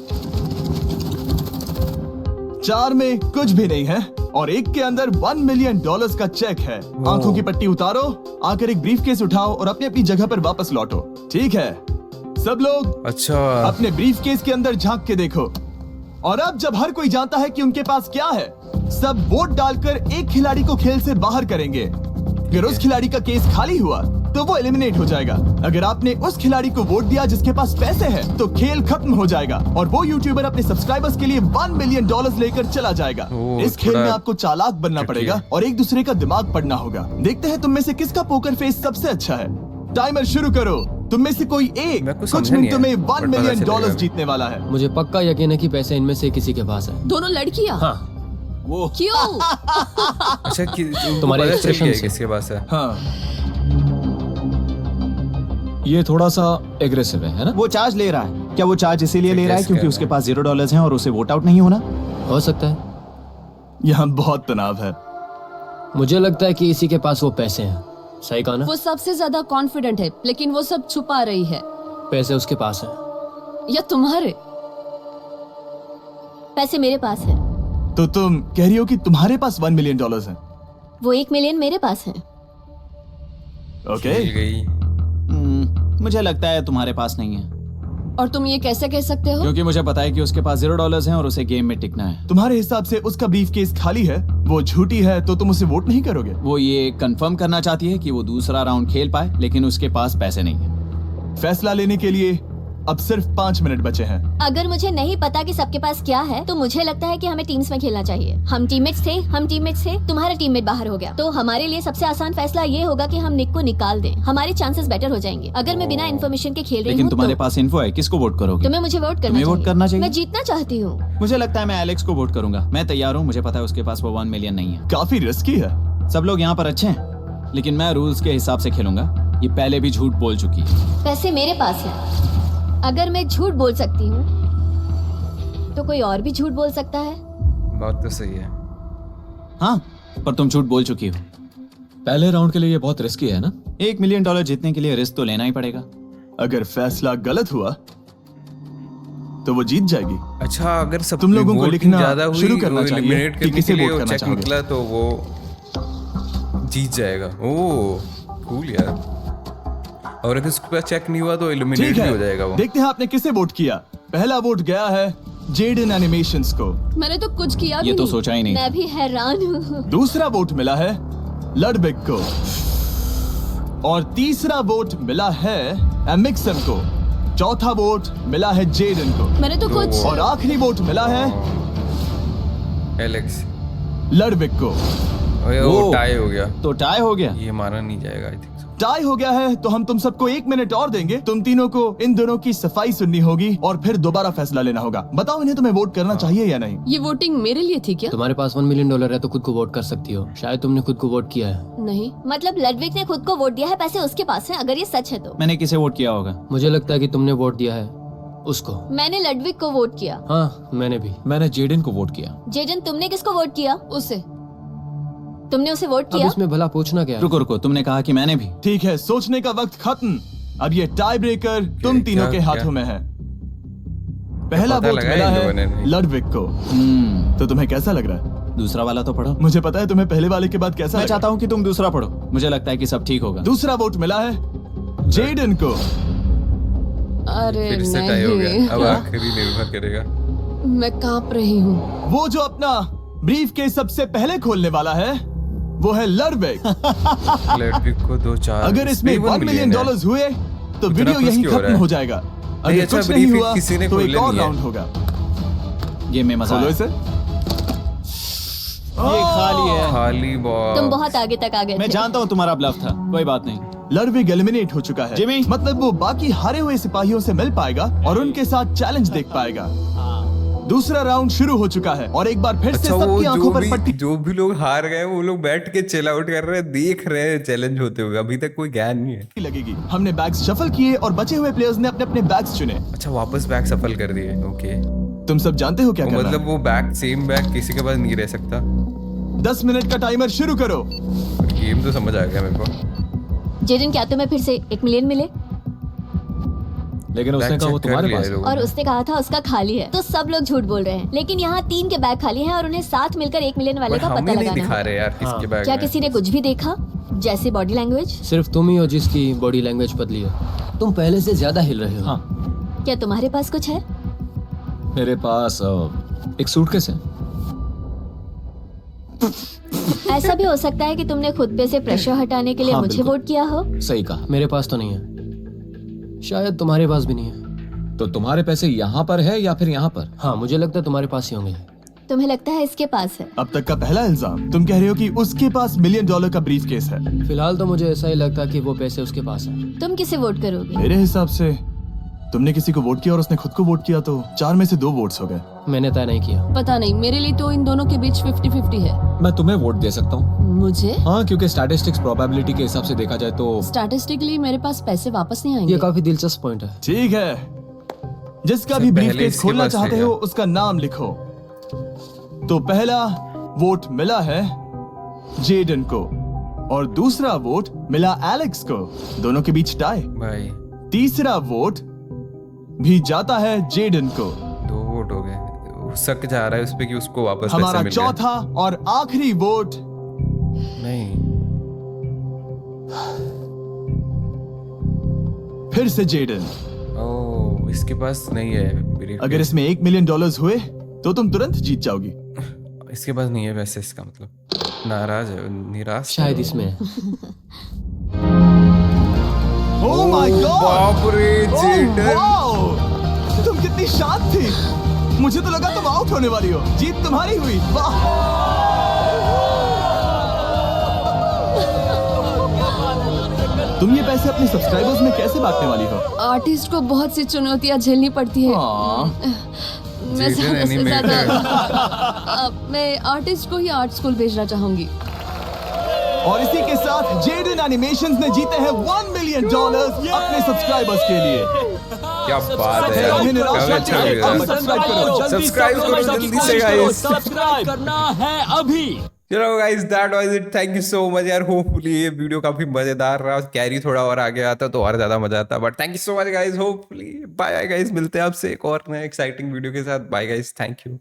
4 में कुछ भी नहीं है और एक के अंदर $1 मिलियन का चेक है। आंखों की पट्टी उतारो, आकर एक ब्रीफ केस उठाओ और अपनी अपनी जगह पर वापस लौटो। ठीक है, सब लोग
अच्छा,
अपने ब्रीफ केस के अंदर झांक के देखो। और अब जब हर कोई जानता है कि उनके पास क्या है, सब वोट डालकर एक खिलाड़ी को खेल से बाहर करेंगे। अगर उस खिलाड़ी का केस खाली हुआ तो वो एलिमिनेट हो जाएगा। अगर आपने उस खिलाड़ी को वोट दिया जिसके पास पैसे हैं, तो खेल खत्म हो जाएगा और वो यूट्यूबर अपने सब्सक्राइबर्स के लिए $1 मिलियन लेकर चला जाएगा। इस खेल में आपको चालाक बनना पड़ेगा और एक दूसरे का दिमाग पढ़ना होगा। देखते हैं तुम में से किसका पोकर फेस सबसे अच्छा है। टाइमर शुरू करो। तुम में से कोई एक कुछ मिनटों में $1 मिलियन जीतने वाला है।
मुझे पक्का यकीन है कि पैसे इनमें से किसी के पास है।
दोनों लड़कियां?
हाँ।
वो
क्यों?
अच्छा,
तुम्हारे
पता चल
expression
गया
से।
किसके पास है?
हाँ,
ये थोड़ा सा एग्रेसिव है ना?
वो चार्ज ले रहा है। क्या वो चार्ज इसीलिए ले रहा है
Suggest
क्योंकि
कर
उसके
रहा
पास $0 है और उसे वोट आउट नहीं होना?
हो सकता है।
यहाँ बहुत तनाव है।
मुझे लगता है कि इसी के पास वो पैसे हैं। सही कहा ना?
वो सबसे ज्यादा कॉन्फिडेंट है, लेकिन वो सब छुपा रही है।
पैसे उसके पास हैं।
या तुम्हारे?
पैसे मेरे पास है।
तो तुम कह रही हो कि तुम्हारे पास $1 मिलियन है?
वो 1 मिलियन मेरे पास है।
ओके।
मिल गई।
मुझे लगता है तुम्हारे पास नहीं है,
और तुम ये कैसे कह सकते हो?
क्योंकि मुझे पता है कि उसके पास $0 है और उसे गेम में टिकना है।
तुम्हारे हिसाब से उसका ब्रीफ केस खाली है, वो झूठी है, तो तुम उसे वोट नहीं करोगे?
वो ये कंफर्म करना चाहती है कि वो दूसरा राउंड खेल पाए, लेकिन उसके पास पैसे नहीं है।
फैसला लेने के लिए अब सिर्फ 5 मिनट बचे हैं।
अगर मुझे नहीं पता कि सबके पास क्या है, तो मुझे लगता है कि हमें टीम्स में खेलना चाहिए। हम टीममेट्स थे, तुम्हारा टीममेट बाहर हो गया, तो हमारे लिए सबसे आसान फैसला ये होगा कि हम निक को निकाल दें। हमारे चांसेस बेटर हो जाएंगे। अगर मैं बिना इन्फॉर्मेशन के खेल रही
लेकिन
हूँ
तुम्हारे
तो
पास इन्फो है, किसको वोट करोगे?
तुम्हें मुझे वोट
तुम्हें वोट करना चाहिए।
मैं जीतना चाहती हूँ।
मुझे लगता है मैं एलेक्स को वोट करूंगा। मैं तैयार हूँ, मुझे पता है उसके पास वो 1 मिलियन नहीं है।
काफी रिस्की है।
सब लोग यहाँ पर अच्छे हैं, लेकिन मैं रूल्स के हिसाब से खेलूंगा। ये पहले भी झूठ बोल चुकी है।
पैसे मेरे पास है। अगर मैं झूठ बोल सकती हूँ, तो कोई और भी झूठ बोल सकता है।
बात तो सही है।
हाँ, पर तुम झूठ बोल चुकी हो।
पहले राउंड के लिए ये बहुत रिस्की है ना?
$1 मिलियन जीतने के लिए रिस्क तो लेना ही पड़ेगा।
अगर फैसला गलत हुआ तो वो जीत जाएगी।
अच्छा, अगर सब
तुम लोगों को
voting
लिखना
ज्यादा हुई
शुरू करना
वो
चाहिए
eliminate
कि
करने
किसे
के लिए
वोट
वो
करना
check
चाहोगे।
निकला तो वो जीत जाएगा। ओह कूल यार। और अगर उसके पास चेक नहीं हुआ तो एलिमिनेट
ठीक
भी
है,
हो जाएगा वो।
देखते हैं आपने किसे वोट किया। पहला वोट गया है जेडन एनिमेशंस को।
मैंने तो कुछ किया भी
ये तो
नहीं।
सोचा ही नहीं।
मैं भी हैरान हूँ।
दूसरा वोट मिला है लडबिक को और तीसरा वोट मिला है एमिक्सन को। चौथा वोट मिला है जेडन को।
मैंने तो कुछ।
और आखिरी वोट मिला है
एलेक्स
लडबिक को।
वो टाई हो गया।
तो टाई हो गया।
ये माना नहीं जाएगा आई थिंक।
टाई हो गया है तो हम तुम सबको 1 मिनट और देंगे। तुम तीनों को इन दोनों की सफाई सुननी होगी और फिर दोबारा फैसला लेना होगा। बताओ इन्हें तुम्हें वोट करना चाहिए या नहीं।
ये वोटिंग मेरे लिए थी क्या?
तुम्हारे पास $1 मिलियन है तो खुद को वोट कर सकती हो। शायद तुमने खुद को वोट किया है।
नहीं।
मतलब लडविक ने खुद को वोट दिया है, पैसे उसके पास हैं। अगर ये सच है तो
मैंने किसे वोट किया होगा?
मुझे लगता है कि तुमने वोट दिया है उसको।
मैंने लडविक को वोट किया।
हाँ, मैंने भी।
मैंने जेडन को वोट किया।
जेडन, तुमने किसको वोट किया?
उसे।
तुमने उसे वोट
अब
किया?
इसमें भला पूछना क्या है?
रुको रुको, तुमने कहा कि मैंने भी।
ठीक है, सोचने का वक्त खत्म। अब ये टाई ब्रेकर तुम तीनों के हाथों में है। पहला
पता
वोट
लगा
मिला
इन लोगों ने
है
नहीं।
लडविक को। तो तुम्हें कैसा लग रहा है?
दूसरा वाला तो पढ़ो।
मुझे पता है तुम्हें पहले वाले के बाद कैसा
मैं
लगा।
चाहता हूँ कि तुम दूसरा पढ़ो। मुझे लगता है कि सब ठीक होगा।
दूसरा वोट मिला है जेडन को।
अरे
फिर से टाई हो गया। अब
नहीं,
आखिरी निर्भर करेगा।
मैं कांप रही हूँ।
वो जो अपना ब्रीफ केस सबसे पहले खोलने वाला है वो है लर्विक।
लर्विक को 2-4
अगर इसमें $1 मिलियन हुए तो वीडियो
खुश
यहीं
क्यों हो
खत्म
रहा है?
हो जाएगा। अगर
अच्छा,
कुछ नहीं
brief
हुआ
किसी ने
तो एक
खोला
और
नहीं है।
राउंड होगा।
गेम में मजा
खोलो
आया।
इसे।
ये खाली है।
खाली बॉक्स।
तुम बहुत आगे तक आ गए
मैं
थे।
जानता हूँ तुम्हारा ब्लफ था, कोई बात नहीं।
लर्विक एलिमिनेट हो चुका है।
जिमी।
मतलब वो बाकी हारे हुए सिपाहियों से मिल पाएगा और उनके साथ चैलेंज देख पाएगा। दूसरा राउंड शुरू हो चुका है और एक बार फिर से
अच्छा, वो
सबकी आंखों पर पट्टी
जो भी लोग हार गए वो लोग बैठ के चिल आउट कर रहे हैं, देख रहे हैं चैलेंज होते हुए। अभी तक कोई ज्ञान नहीं है।
लगेगी। हमने बैग्स शफल किए और बचे हुए प्लेयर्स ने अपने अपने बैग्स चुने।
अच्छा, वापस बैग सफल कर दिए। ओके,
तुम सब जानते हो क्या
तो
करना
मतलब वो बैग सेम बैग किसी के पास नहीं रह सकता।
है। 10 मिनट का टाइमर शुरू करो।
गेम तो समझ आ गया मेरे को।
जेडन, क्या तुम्हें फिर से 1 मिलियन मिले?
लेकिन उसने कहा वो तुम्हारे पास है।
और उसने कहा था उसका खाली है। तो सब लोग झूठ बोल रहे हैं, लेकिन यहाँ 3 के बैग खाली हैं और उन्हें साथ मिलकर 1 मिलियन वाले का पता
हमें नहीं
लगाना
दिखा
है।
रहे यार किसके बैग
क्या
में।
किसी ने कुछ भी देखा, जैसे बॉडी लैंग्वेज?
सिर्फ तुम ही हो जिसकी बॉडी लैंग्वेज बदली है। तुम पहले से ज्यादा हिल रहे हो।
हाँ,
क्या तुम्हारे पास कुछ है?
मेरे पास एक सूटकेस है।
ऐसा भी हो सकता है कि तुमने खुद पे से प्रेशर हटाने के लिए
हाँ,
मुझे
बिल्कुल।
वोट किया हो।
सही कहा।
मेरे पास तो नहीं है, शायद तुम्हारे पास भी नहीं है।
तो तुम्हारे पैसे यहाँ पर है या फिर यहाँ पर?
हाँ, मुझे लगता है तुम्हारे पास ही होंगे।
तुम्हें लगता है इसके पास है?
अब तक का पहला इल्जाम। तुम कह रहे हो कि उसके पास $1 मिलियन का ब्रीफ केस है।
फिलहाल तो मुझे ऐसा ही लगता कि वो पैसे उसके पास हैं।
तुम किसे वोट करोगे?
मेरे हिसाब से तुमने किसी को वोट किया और उसने खुद को वोट किया तो 4 में से 2 वोट्स हो गए।
मैंने तय नहीं किया।
पता नहीं, मेरे लिए तो इन दोनों के बीच 50-50 है।
मैं तुम्हें वोट दे सकता हूँ।
मुझे?
हाँ, क्योंकि स्टैटिस्टिक्स प्रोबेबिलिटी के हिसाब से देखा जाए तो
स्टैटिस्टिकली मेरे पास पैसे वापस नहीं आएंगे।
ये काफी दिलचस्प पॉइंट है।
ठीक है, जिसका भी
पहले
ब्रीफ केस
इसके
खोलना
पास
चाहते
है
हो
यार।
उसका नाम लिखो। तो पहला वोट मिला है जेडन को और दूसरा वोट मिला एलेक्स को। दोनों के बीच टाई।
भाई
तीसरा वोट भी जाता है जेडन को।
2 वोट हो गए। शक जा रहा है उस पे कि उसको वापस
हमारा
पैसे मिल गए।
चौथा और आखिरी वोट
नहीं,
फिर से जेडन।
ओह, इसके पास नहीं है brief
अगर
case।
इसमें $1 मिलियन हुए तो तुम तुरंत जीत जाओगी।
इसके पास नहीं है वैसे, इसका मतलब नाराज है, निराश।
शायद इसमें है।
Oh my God!
बाप रे, जेडन।
वाओ! तुम कितनी शांत थी। मुझे तो लगा तुम आउट होने वाली हो। जीत तुम्हारी हुई। वाह! तुम ये पैसे अपने सब्सक्राइबर्स में कैसे बांटने वाली हो?
आर्टिस्ट को बहुत सी चुनौतियां झेलनी पड़ती है। मैं
जेडन
ज्यादा से
animator।
ज्यादा मैं आर्टिस्ट को ही आर्ट स्कूल भेजना चाहूंगी।
और इसी के साथ जेडन एनिमेशंस ने जीते हैं $1 मिलियन अपने सब्सक्राइबर्स के लिए।
क्या बात है यार,
उन्हें निराश
काफी
मत
अच्छा
करो।
लगा।
अब सब्सक्राइब करो।
सब्सक्राइब करो जल्दी से गाइस।
सब्सक्राइब करना है अभी।
चलो guys, that was it. Thank you so much यार। होपफुली ये वीडियो काफी मजेदार रहा। कैरी थोड़ा और आगे आता तो और ज्यादा मजा आता, but thank you so much guys. Hopefully by guys, मिलते हैं आपसे एक और नए एक्साइटिंग वीडियो के साथ। Bye guys, thank you.